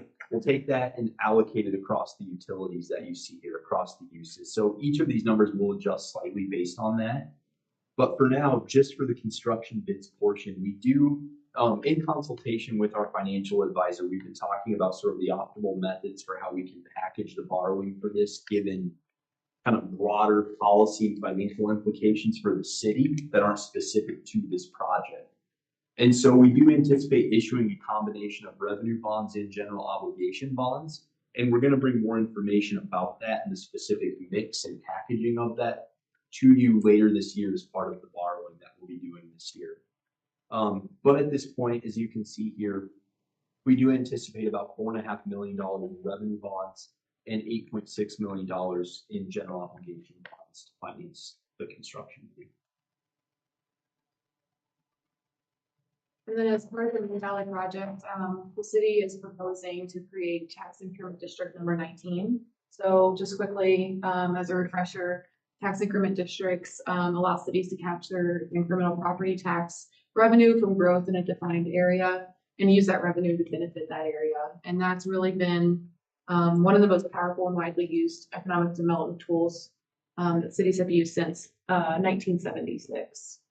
that and allocate it across the utilities that you see here, across the uses. So each of these numbers will adjust slightly based on that. But for now, just for the construction bids portion, we do, in consultation with our financial advisor, we've been talking about sort of the optimal methods for how we can package the borrowing for this, given kind of broader policy and financial implications for the city that aren't specific to this project. And so we do anticipate issuing a combination of revenue bonds and general obligation bonds. And we're going to bring more information about that and the specific mix and packaging of that to you later this year as part of the borrowing that we'll be doing this year. But at this point, as you can see here, we do anticipate about $4.5 million in revenue bonds and $8.6 million in general obligation bonds to finance the construction. And then as part of the Mann Valley project, the city is proposing to create tax increment district number 19. So just quickly, as a refresher, tax increment districts allow cities to capture incremental property tax revenue from growth in a defined area and use that revenue to benefit that area. And that's really been one of the most powerful and widely used economic development tools that cities have used since 1976.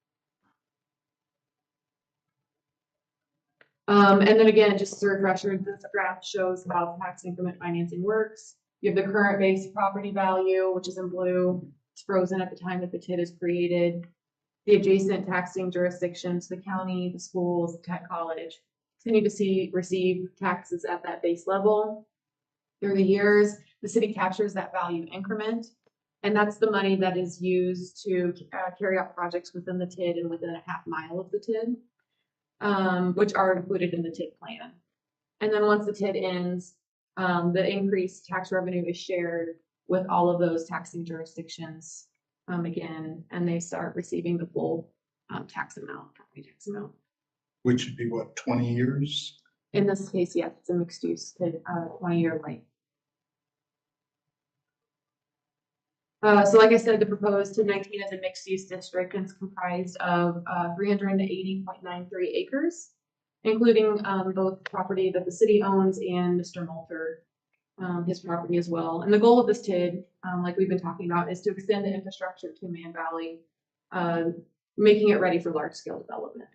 And then again, just as a refresher, this graph shows how tax increment financing works. You have the current base property value, which is in blue. It's frozen at the time that the TID is created. The adjacent taxing jurisdictions, the county, the schools, the tech college, continue to receive taxes at that base level. Through the years, the city captures that value increment, and that's the money that is used to carry out projects within the TID and within a half mile of the TID. Which are included in the TID plan. And then once the TID ends, the increased tax revenue is shared with all of those taxing jurisdictions again, and they start receiving the full tax amount, property tax amount. Which would be what, 20 years? In this case, yes, it's a mixed use TID, 20-year life. So like I said, the proposed TID 19 is a mixed use district and it's comprised of 380.93 acres, including both property that the city owns and Mr. Moulter, his property as well. And the goal of this TID, like we've been talking about, is to extend the infrastructure to Mann Valley, making it ready for large scale development.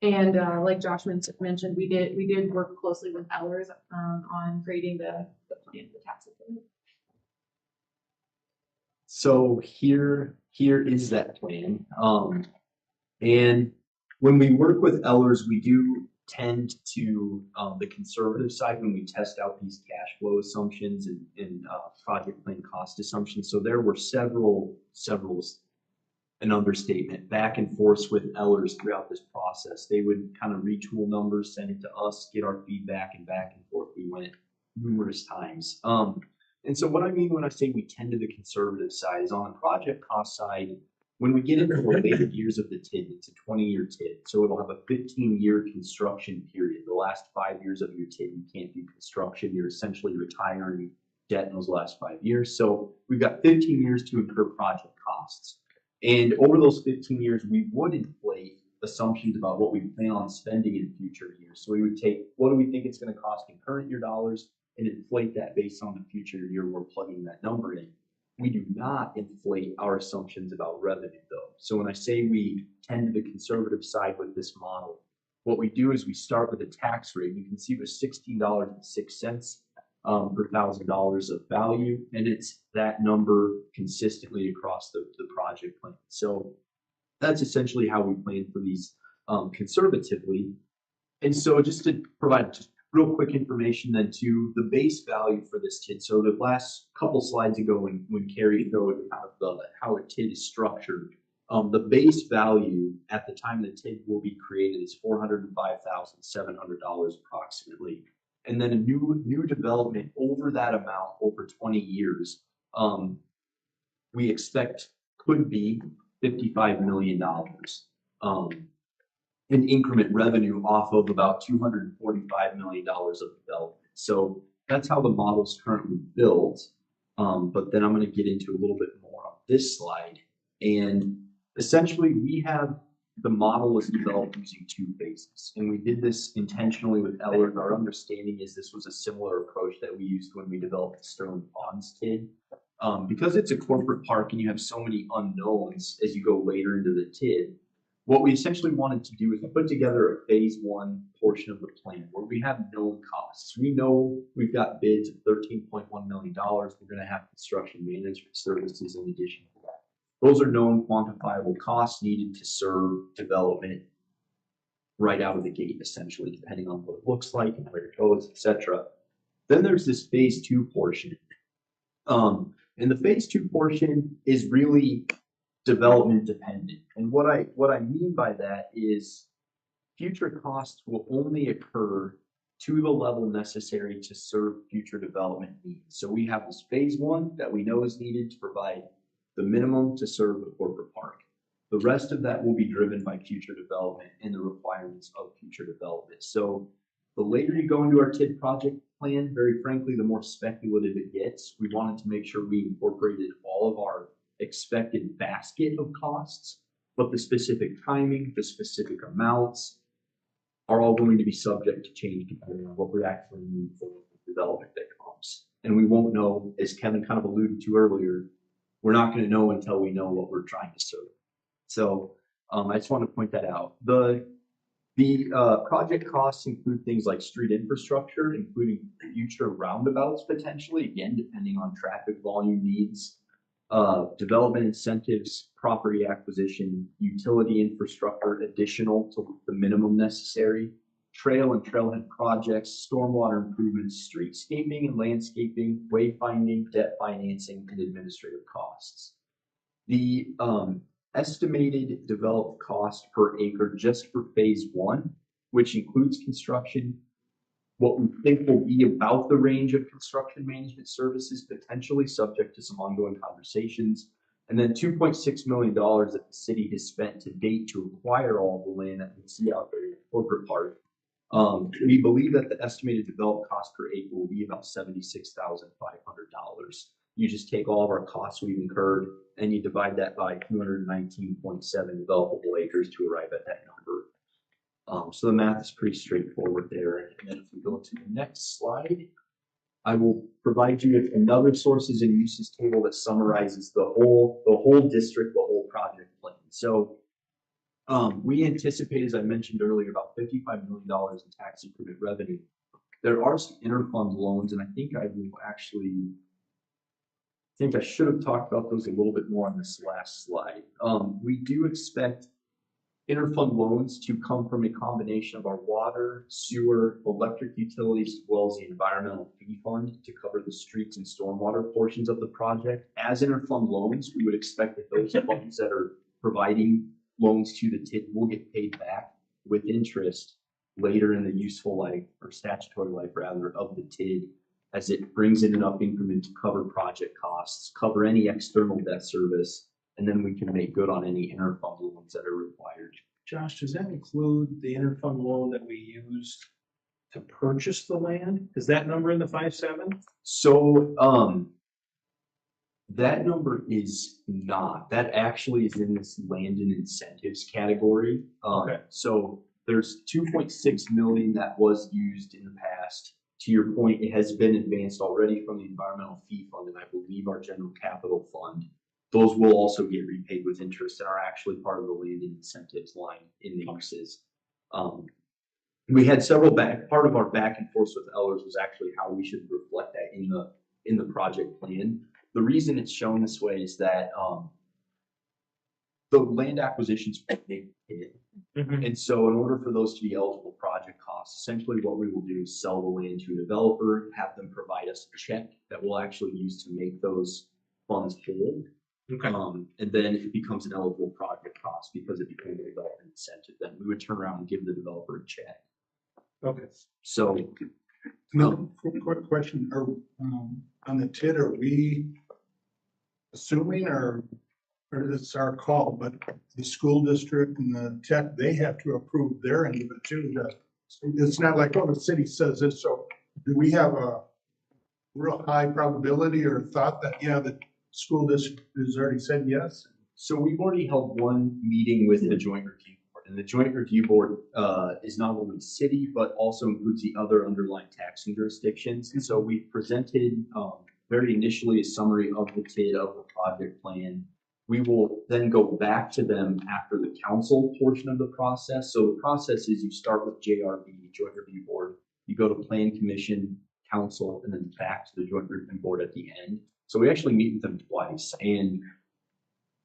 And like Josh mentioned, we did work closely with Ellers on creating the plan, the tax plan. So here is that plan. And when we work with Ellers, we do tend to the conservative side when we test out these cash flow assumptions and project plan cost assumptions. So there were several, an understatement, back and forth with Ellers throughout this process. They would kind of retool numbers, send it to us, get our feedback, and back and forth we went numerous times. And so what I mean when I say we tend to the conservative side is on the project cost side, when we get into the later years of the TID, it's a 20-year TID. So it'll have a 15-year construction period. The last 5 years of your TID, you can't do construction. You're essentially retiring debt in those last 5 years. So we've got 15 years to incur project costs. And over those 15 years, we would inflate assumptions about what we plan on spending in future years. So we would take, what do we think it's going to cost in current year dollars, and inflate that based on the future year we're plugging that number in. We do not inflate our assumptions about revenue though. So when I say we tend to the conservative side with this model, what we do is we start with a tax rate. You can see it was $16.06 per $1,000 of value, and it's that number consistently across the project plan. So that's essentially how we plan for these conservatively. And so just to provide just real quick information then to the base value for this TID. So the last couple slides ago when Carrie showed how a TID is structured, the base value at the time the TID will be created is $405,700 approximately. And then a new development over that amount over 20 years, we expect could be $55 million. In increment revenue off of about $245 million of development. So that's how the model's currently built. But then I'm going to get into a little bit more on this slide. And essentially we have the model is developed using 2 phases. And we did this intentionally with Ellard. Our understanding is this was a similar approach that we used when we developed the Sterling Ponds TID. Because it's a corporate park and you have so many unknowns as you go later into the TID, what we essentially wanted to do is put together a phase 1 portion of the plan where we have known costs. We know we've got bids of $13.1 million. We're going to have construction management services in addition to that. Those are known quantifiable costs needed to serve development right out of the gate, essentially, depending on what it looks like and where it goes, etc. Then there's this phase 2 portion. And the phase 2 portion is really development dependent. And what I mean by that is future costs will only occur to the level necessary to serve future development needs. So we have this phase 1 that we know is needed to provide the minimum to serve the corporate park. The rest of that will be driven by future development and the requirements of future development. So the later you go into our TID project plan, very frankly, the more speculative it gets. We wanted to make sure we incorporated all of our expected basket of costs, but the specific timing, the specific amounts are all going to be subject to change depending on what we actually need for the development that comes. And we won't know, as Kevin kind of alluded to earlier, we're not going to know until we know what we're trying to serve. So I just want to point that out. The project costs include things like street infrastructure, including future roundabouts potentially, again, depending on traffic volume needs. Development incentives, property acquisition, utility infrastructure additional to the minimum necessary, trail and trailhead projects, stormwater improvements, streetscaping and landscaping, wayfinding, debt financing, and administrative costs. The estimated developed cost per acre just for phase 1, which includes construction, what we think will be about the range of construction management services, potentially subject to some ongoing conversations, and then $2.6 million that the city has spent to date to acquire all of the land that we see out there in the corporate park. We believe that the estimated developed cost per acre will be about $76,500. You just take all of our costs we've incurred and you divide that by 219.7 developable acres to arrive at that number. So the math is pretty straightforward there. And then if we go to the next slide, I will provide you with another sources and uses table that summarizes the whole district, the whole project plan. So we anticipate, as I mentioned earlier, about $55 million in tax increment revenue. There are some interfund loans, and I think I should have talked about those a little bit more on this last slide. We do expect interfund loans to come from a combination of our water, sewer, electric utilities, as well as the environmental fee fund to cover the streets and stormwater portions of the project. As interfund loans, we would expect that those funds that are providing loans to the TID will get paid back with interest later in the useful life, or statutory life rather, of the TID, as it brings in enough increment to cover project costs, cover any external debt service, and then we can make good on any interfund loans that are required. Josh, does that include the interfund loan that we used to purchase the land? Is that number in the 5.7? So that number is not. That actually is in this land and incentives category. Okay. So there's 2.6 million that was used in the past. To your point, it has been advanced already from the environmental fee fund and I believe our general capital fund. Those will also get repaid with interest and are actually part of the land and incentives line in the uses. we had several part of our back and forth with Ellers was actually how we should reflect that in the project plan. The reason it's shown this way is that, the land acquisitions are big hit. And so in order for those to be eligible project costs, essentially what we will do is sell the land to a developer, have them provide us a check that we'll actually use to make those funds whole. And then it becomes an eligible project cost because it becomes a development incentive. Then we would turn around and give the developer a check. Okay. So, No, quick question, are, on the TID, are we assuming or it's our call, but the school district and the tech, they have to approve their end of it too. It's not like, oh, the city says this, so do we have a real high probability or thought that, yeah, the school district has already said yes? so we've already held one meeting with the joint review board, and the joint review board is not only city, but also includes the other underlying taxing jurisdictions. And so we presented very initially a summary of the TID of the project plan. We will then go back to them after the council portion of the process. So the process is you start with JRB, Joint Review Board, you go to Plan Commission, Council, and then back to the Joint Review Board at the end. So we actually meet with them twice, and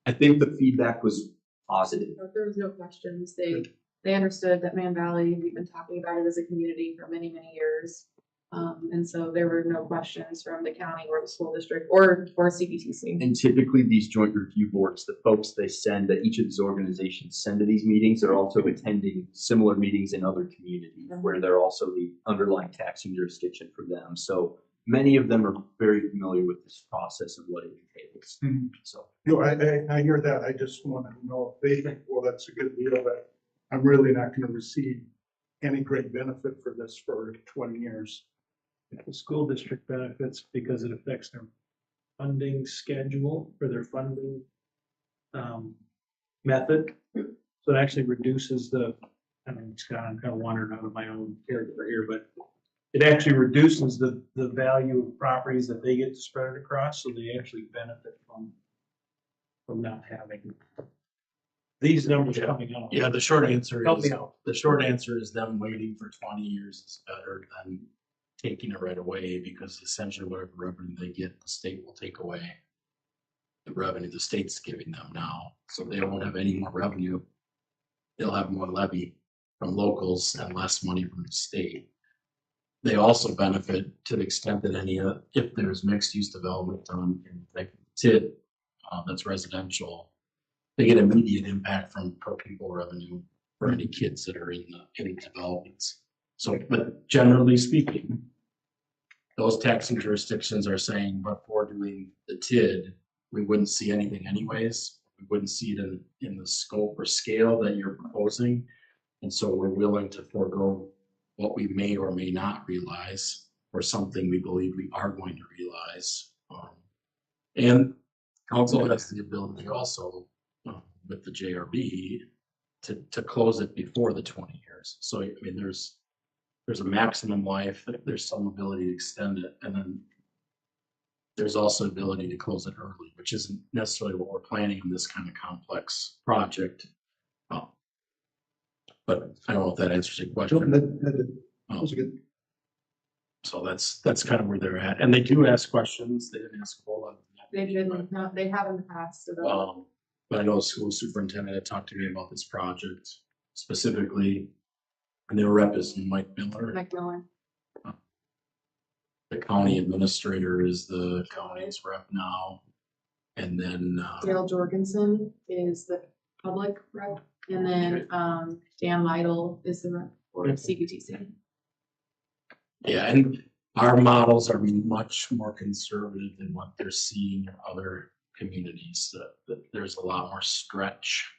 I think the feedback was positive. There was no questions. They understood that Mann Valley, we've been talking about it as a community for many, many years. And so there were no questions from the county or the school district or CBTC. And typically these joint review boards, the folks they send, that each of these organizations send to these meetings, are also attending similar meetings in other communities where they're also the underlying taxing jurisdiction for them. So many of them are very familiar with this process and what it entails. So, No, I hear that. I just want to know if they think, well, that's a good deal, but I'm really not going to receive any great benefit for this for 20 years. The school district benefits because it affects their funding schedule or their funding method. So it actually reduces the, I mean, Scott, I'm kind of wandering out of my own character here, but it actually reduces the value of properties that they get to spread it across, so they actually benefit from not having these numbers coming out. Yeah, the short answer Help is, me out. the short answer is them waiting for 20 years is better than taking it right away, because essentially whatever revenue they get, the state will take away the revenue the state's giving them now. So they won't have any more revenue. They'll have more levy from locals and less money from the state. They also benefit to the extent that any, if there's mixed use development done in like TID, that's residential, they get immediate impact from per pupil revenue for any kids that are in the developments. So, but generally speaking, those taxing jurisdictions are saying, but for doing the TID, we wouldn't see anything anyways. We wouldn't see it in the scope or scale that you're proposing. And so we're willing to forego what we may or may not realize for something we believe we are going to realize. And council has the ability also with the JRB to close it before the 20 years. So, I mean, there's a maximum life, there's some ability to extend it, and then there's also ability to close it early, which isn't necessarily what we're planning in this kind of complex project. But I don't know if that answers your question. That was good. So that's kind of where they're at, and they do ask questions. They didn't ask a whole lot. They didn't, no, they have in the past. So But I know the school superintendent had talked to me about this project specifically, and their rep is Mike Miller. Mike Miller. The county administrator is the county's rep now, and then Dale Jorgensen is the public rep, and then Dan Lytle is the rep for CBTC. yeah, and our models are much more conservative than what they're seeing in other communities. That there's a lot more stretch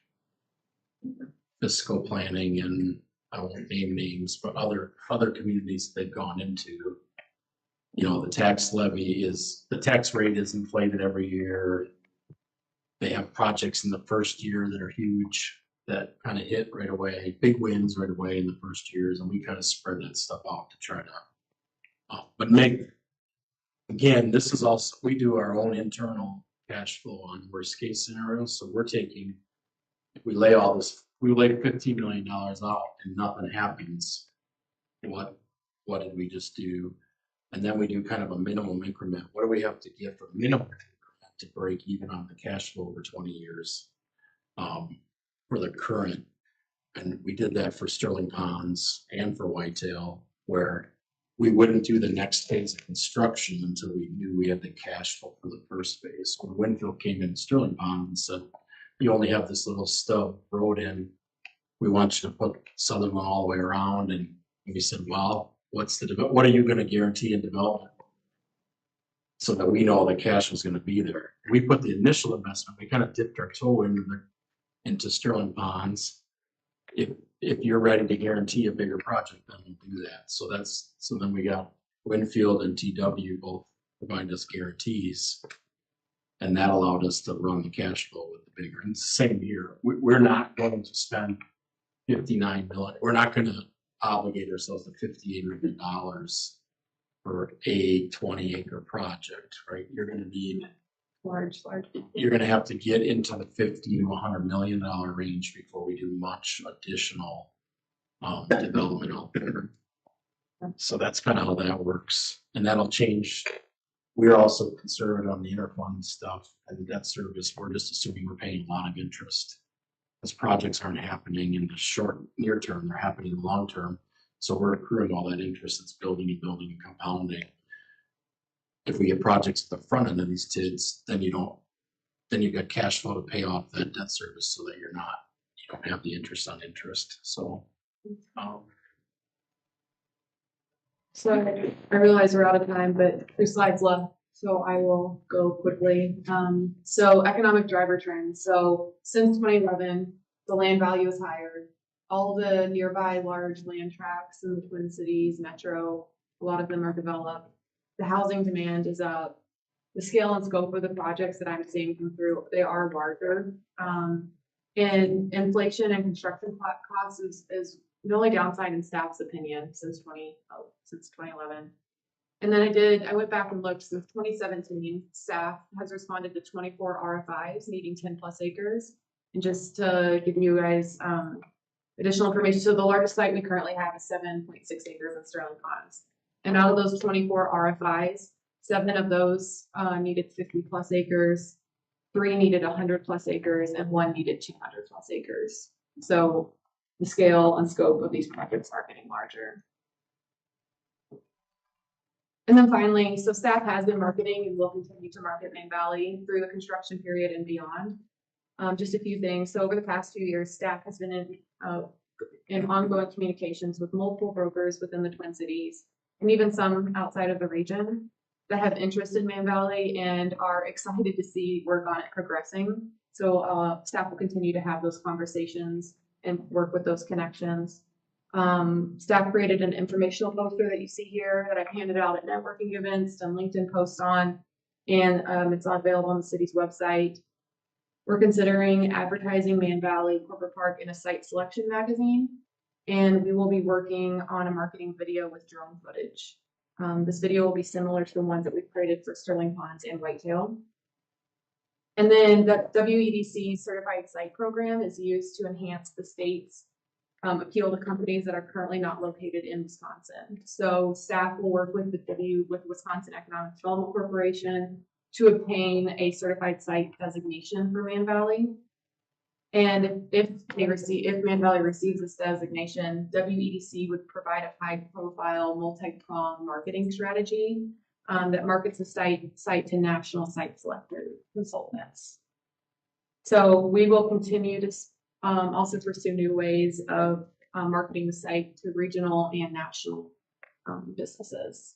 fiscal planning, and I won't name names, but other communities they've gone into. You know, the tax rate is inflated every year. They have projects in the first year that are huge that kind of hit right away, big wins right away in the first years, and we kind of spread that stuff out to try to, but again, this is also, we do our own internal cash flow on worst case scenarios. So we're taking, if we lay $15 million out and nothing happens, what did we just do? And then we do kind of a minimum increment. What do we have to get for minimum increment to break even on the cash flow over 20 years? For the current, and we did that for Sterling Ponds and for Whitetail, where we wouldn't do the next phase of construction until we knew we had the cash flow for the first phase. When Winfield came in Sterling Pond and said, you only have this little stub road in, we want you to put Sutherland all the way around. And we said, well, what are you going to guarantee in development? So that we know the cash was going to be there. We put the initial investment, we kind of dipped our toe into Sterling Ponds. If you're ready to guarantee a bigger project, then we'll do that. So then we got Winfield and TW both provide us guarantees. And that allowed us to run the cash flow with the bigger. And it's the same year. We're not going to spend 59 million. We're not going to obligate ourselves to $58 million for a 20-acre project, right? You're going to need large. you're going to have to get into the $50 to $100 million range before we do much additional development out there. So that's kind of how that works, and that'll change. We're also conservative on the interfund stuff and debt service. We're just assuming we're paying a lot of interest. Those projects aren't happening in the short near term; they're happening in the long term. So we're accruing all that interest that's building and building and compounding. If we get projects at the front end of these TIDs, then you've got cash flow to pay off that debt service so that you don't have the interest on interest. So, So I realize we're out of time, but 3 slides left, so I will go quickly. So economic driver trends. So since 2011, the land value is higher. All the nearby large land tracts in the Twin Cities, Metro, a lot of them are developed. The housing demand is up. The scale and scope of the projects that I'm seeing come through, they are larger. And inflation and construction costs is the only downside in staff's opinion since 2011. And then I went back and looked since 2017, staff has responded to 24 RFIs needing 10+ acres. And just to give you guys additional information, so the largest site we currently have is 7.6 acres in Sterling Ponds. And out of those 24 RFIs, 7 of those needed 50+ acres, 3 needed 100+ acres, and 1 needed 200+ acres. So the scale and scope of these projects are getting larger. And then finally, so staff has been marketing and will continue to market Mann Valley through the construction period and beyond. Just a few things. So over the past few years, staff has been in ongoing communications with multiple brokers within the Twin Cities and even some outside of the region that have interest in Mann Valley and are excited to see work on it progressing. So staff will continue to have those conversations and work with those connections. Staff created an informational poster that you see here that I've handed out at networking events and LinkedIn posts on, and it's available on the city's website. We're considering advertising Mann Valley Corporate Park in a site selection magazine, and we will be working on a marketing video with drone footage. This video will be similar to the ones that we've created for Sterling Ponds and Whitetail. And then the WEDC certified site program is used to enhance the state's appeal to companies that are currently not located in Wisconsin. So staff will work with with Wisconsin Economic Development Corporation to obtain a certified site designation for Mann Valley. And if Mann Valley receives this designation, WEDC would provide a high-profile, multi-pronged marketing strategy that markets the site to national site selector consultants. So we will continue to also pursue new ways of marketing the site to regional and national businesses.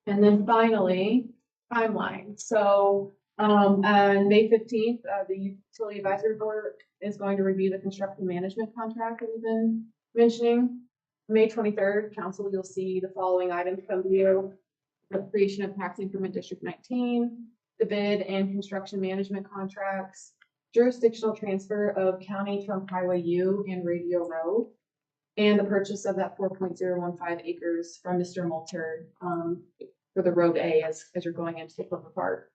And then finally, timeline. So on May 15th, the Utility Advisory Board is going to review the construction management contract that we've been mentioning. May 23rd, Council, you'll see the following items come to you: the creation of Tax Increment District 19, the bid and construction management contracts, jurisdictional transfer of County Trunk Highway U and Radio Road, and the purchase of that 4.015 acres from Mr. Moulter for the Road A as you're going into the Clipper Park.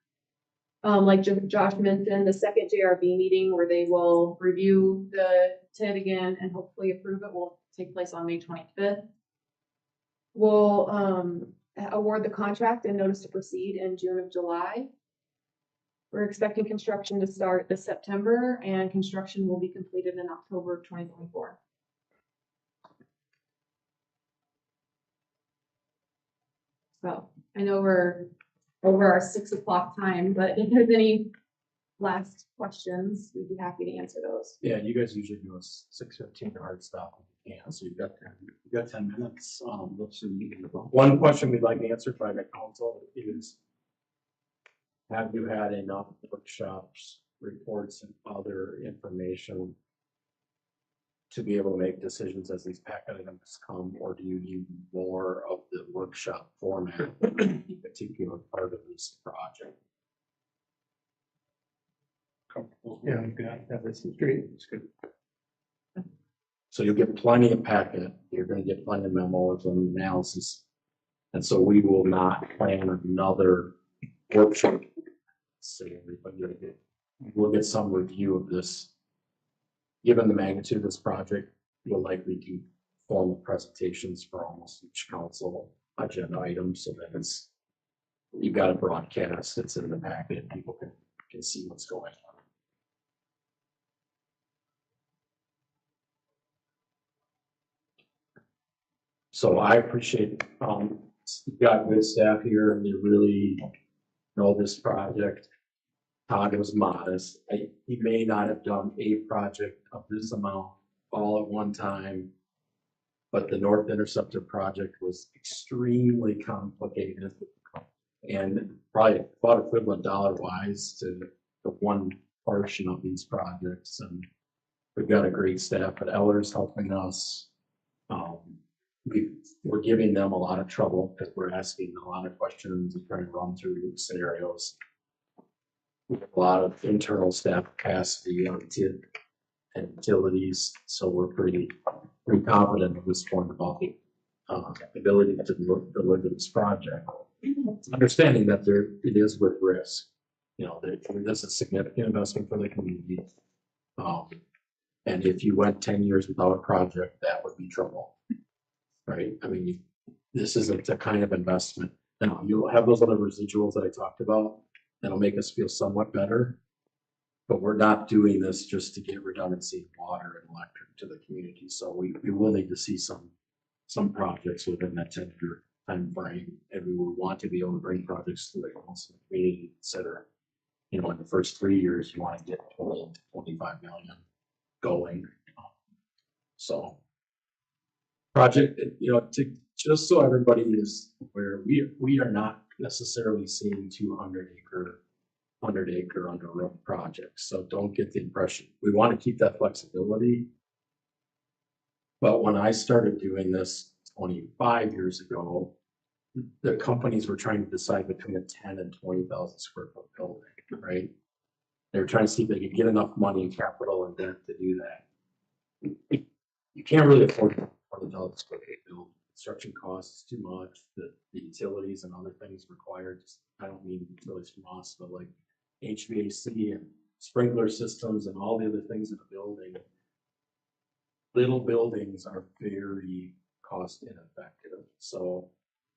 Like Josh mentioned, the second JRB meeting where they will review the TID again and hopefully approve it will take place on May 25th. We'll award the contract and notice to proceed in June of July. We're expecting construction to start this September and construction will be completed in October of 2024. So I know we're over our 6 o'clock time, but if there's any last questions, we'd be happy to answer those. Yeah, you guys usually do a 6:15 hard stop. Yeah, so you've got 10 minutes. Let's see. One question we'd like answered by the council is, have you had enough workshops, reports, and other information to be able to make decisions as these packet items come, or do you need more of the workshop format in any particular part of this project? Yeah, this is great. It's good. So you'll get plenty of packet, you're gonna get plenty of memos and analysis. And so we will not plan another workshop. So we'll get some review of this. Given the magnitude of this project, we'll likely do formal presentations for almost each council agenda item, so that it's, you've got a broadcast, it's in the packet, people can see what's going on. So I appreciate, you've got good staff here and they really know this project. Todd was modest. He may not have done a project of this amount all at one time, but the North Interceptor project was extremely complicated and probably about equivalent dollar-wise to the one portion of these projects. And we've got a great staff at Eller's helping us. We're giving them a lot of trouble because we're asking a lot of questions and trying to run through scenarios. We have a lot of internal staff capacity on TID and utilities, so we're pretty confident at this point about the ability to deliver this project. Understanding that it is with risk. You know, this is a significant investment for the community. And if you went 10 years without a project, that would be trouble. Right? I mean, this isn't the kind of investment. Now, you'll have those other residuals that I talked about that'll make us feel somewhat better, but we're not doing this just to get redundancy of water and electric to the community. So we will need to see some projects within that 10-year time frame, and we will want to be able to bring projects to the council and community, consider, you know, in the first 3 years, you want to get 20 to 25 million going. So project, you know, just so everybody is aware, we are not necessarily seeing 200 acre under roof projects. So don't get the impression. We want to keep that flexibility. But when I started doing this 25 years ago, the companies were trying to decide between a 10 and 20,000 square foot building, right? They were trying to see if they could get enough money in capital and debt to do that. You can't really afford 20,000 square foot build. Construction costs too much. The utilities and other things required. I don't mean utilities from us, but like HVAC and sprinkler systems and all the other things in a building. Little buildings are very cost ineffective. So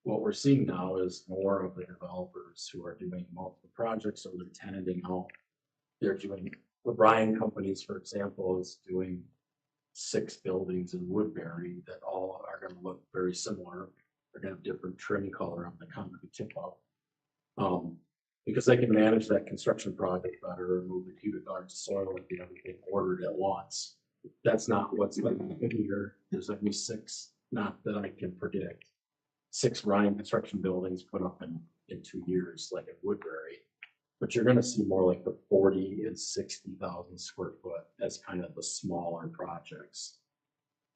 what we're seeing now is more of the developers who are doing multiple projects, or they're tenanting out. They're doing, the Ryan companies, for example, is doing 6 buildings in Woodbury that all are going to look very similar. They're going to have different trim color on the concrete tip up. Because they can manage that construction project better and move the cubic yards of soil and get everything ordered at once. That's not what's like here. There's like 6, not that I can predict, 6 Ryan construction buildings put up in 2 years, like at Woodbury. But you're going to see more like the 40 and 60,000 square foot as kind of the smaller projects.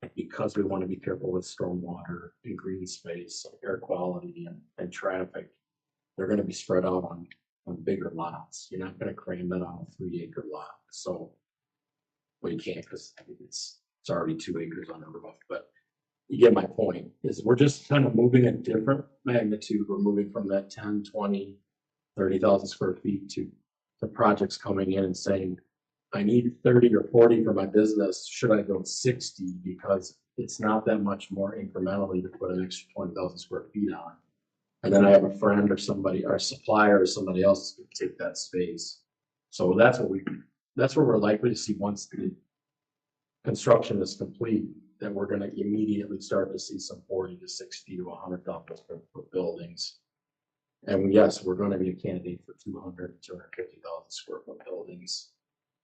And because we want to be careful with stormwater and green space, air quality and traffic, they're going to be spread out on bigger lots. You're not going to cram that on a 3-acre lot. So, well, you can't, because it's already 2 acres on the roof. But you get my point, is we're just kind of moving a different magnitude. We're moving from that 10, 20, 30,000 square feet to the projects coming in and saying, I need 30 or 40 for my business, should I go 60? Because it's not that much more incrementally to put an extra 20,000 square feet on. And then I have a friend or somebody, or a supplier or somebody else to take that space. So that's where we're likely to see once the construction is complete, that we're gonna immediately start to see some 40 to 60 to 100,000 square foot buildings. And yes, we're gonna be a candidate for 200, 250,000 square foot buildings.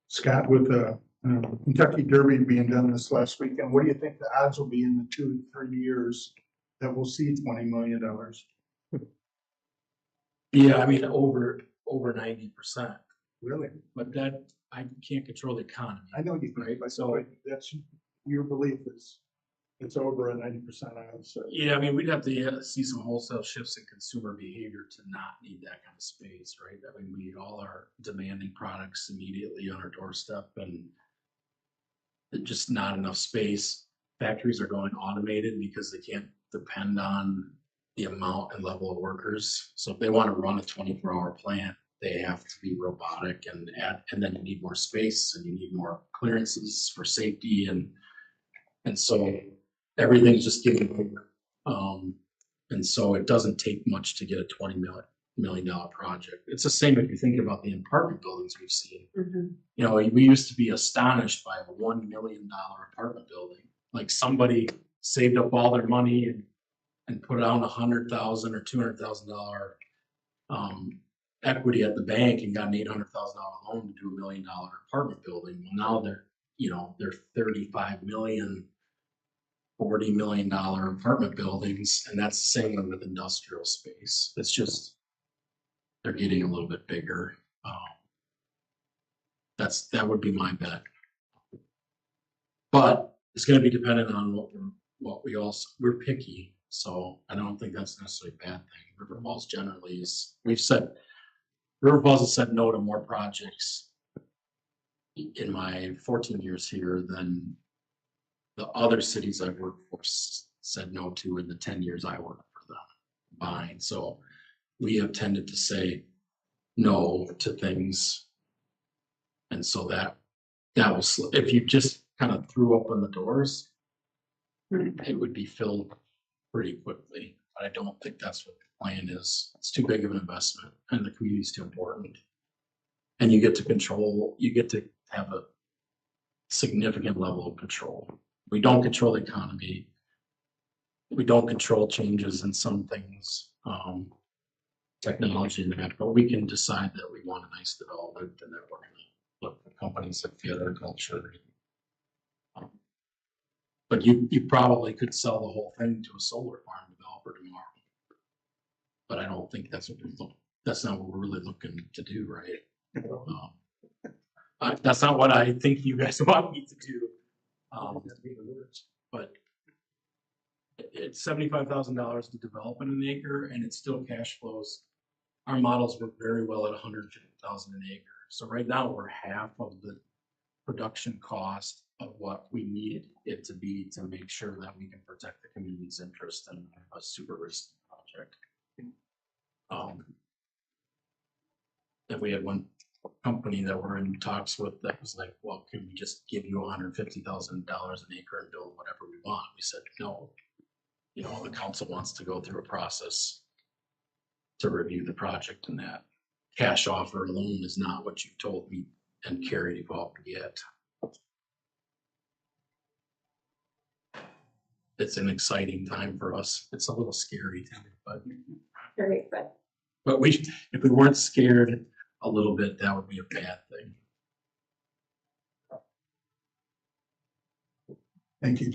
Scott, with the Kentucky Derby being done this last weekend, what do you think the odds will be in the 2 to 3 years that we'll see $20 million? Yeah, I mean, over 90%, Really? but that, I can't control the economy. I know you can, but so that's your belief is it's over a 90% odds. So. Yeah, I mean, we'd have to see some wholesale shifts in consumer behavior to not need that kind of space, right? I mean, we all are demanding products immediately on our doorstep and just not enough space. Factories are going automated because they can't depend on the amount and level of workers. So if they want to run a 24-hour plant, they have to be robotic and then you need more space and you need more clearances for safety and so everything's just getting bigger. And so it doesn't take much to get a $20 million project. It's the same if you think about the apartment buildings we've seen. You know, we used to be astonished by a $1 million apartment building. Like somebody saved up all their money and put down $100,000 or $200,000 equity at the bank and got an $800,000 loan to do $1 million apartment building. Well, now they're 35 million. $40 million apartment buildings, and that's the same with industrial space. It's just they're getting a little bit bigger. That would be my bet, but it's going to be dependent on we're picky, so I don't think that's necessarily a bad thing. River Falls generally is. River Falls has said no to more projects in my 14 years here than the other cities I've worked for said no to in the 10 years I worked for them combined. So we have tended to say no to things. And so that was, if you just kind of threw open the doors, it would be filled pretty quickly. But I don't think that's what the plan is. It's too big of an investment and the community is too important. And you get to have a significant level of control. We don't control the economy. We don't control changes in some things, technology and that, but we can decide that we want a nice development and that we're going to look for companies that fit our culture. But you probably could sell the whole thing to a solar farm developer tomorrow. But I don't think that's not what we're really looking to do, right? That's not what I think you guys want me to do. But it's $75,000 to develop an acre, and it still cash flows. Our models work very well at $150,000 an acre. So right now we're half of the production cost of what we need it to be to make sure that we can protect the community's interest in a super risky project. And we had one company that we're in talks with that was like, well, can we just give you $150,000 an acre and build whatever we want? We said, no, the council wants to go through a process to review the project, and that cash offer alone is not what you've told me and Carrie evolved yet. It's an exciting time for us. It's a little scary too, but Very good. but if we weren't scared a little bit, that would be a bad thing. Thank you.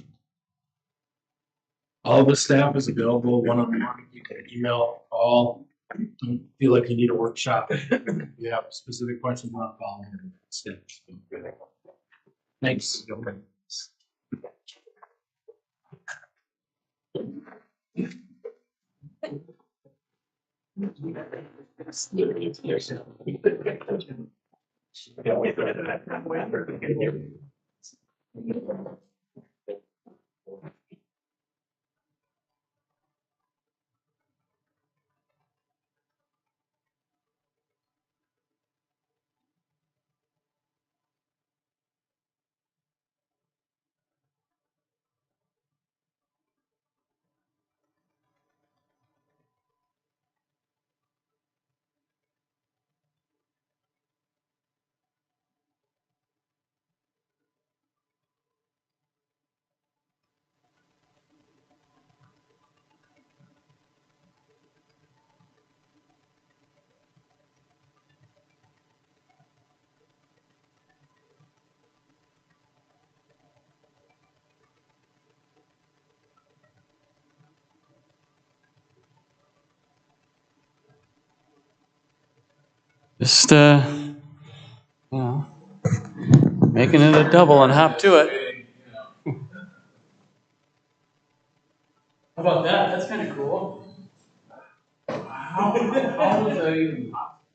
All of the staff is available one-on-one. You can email, call. Don't feel like you need a workshop. If you have specific questions on following. Thanks. Just, making it a double and hop to it. How about that? That's kind of cool. How was that even possible?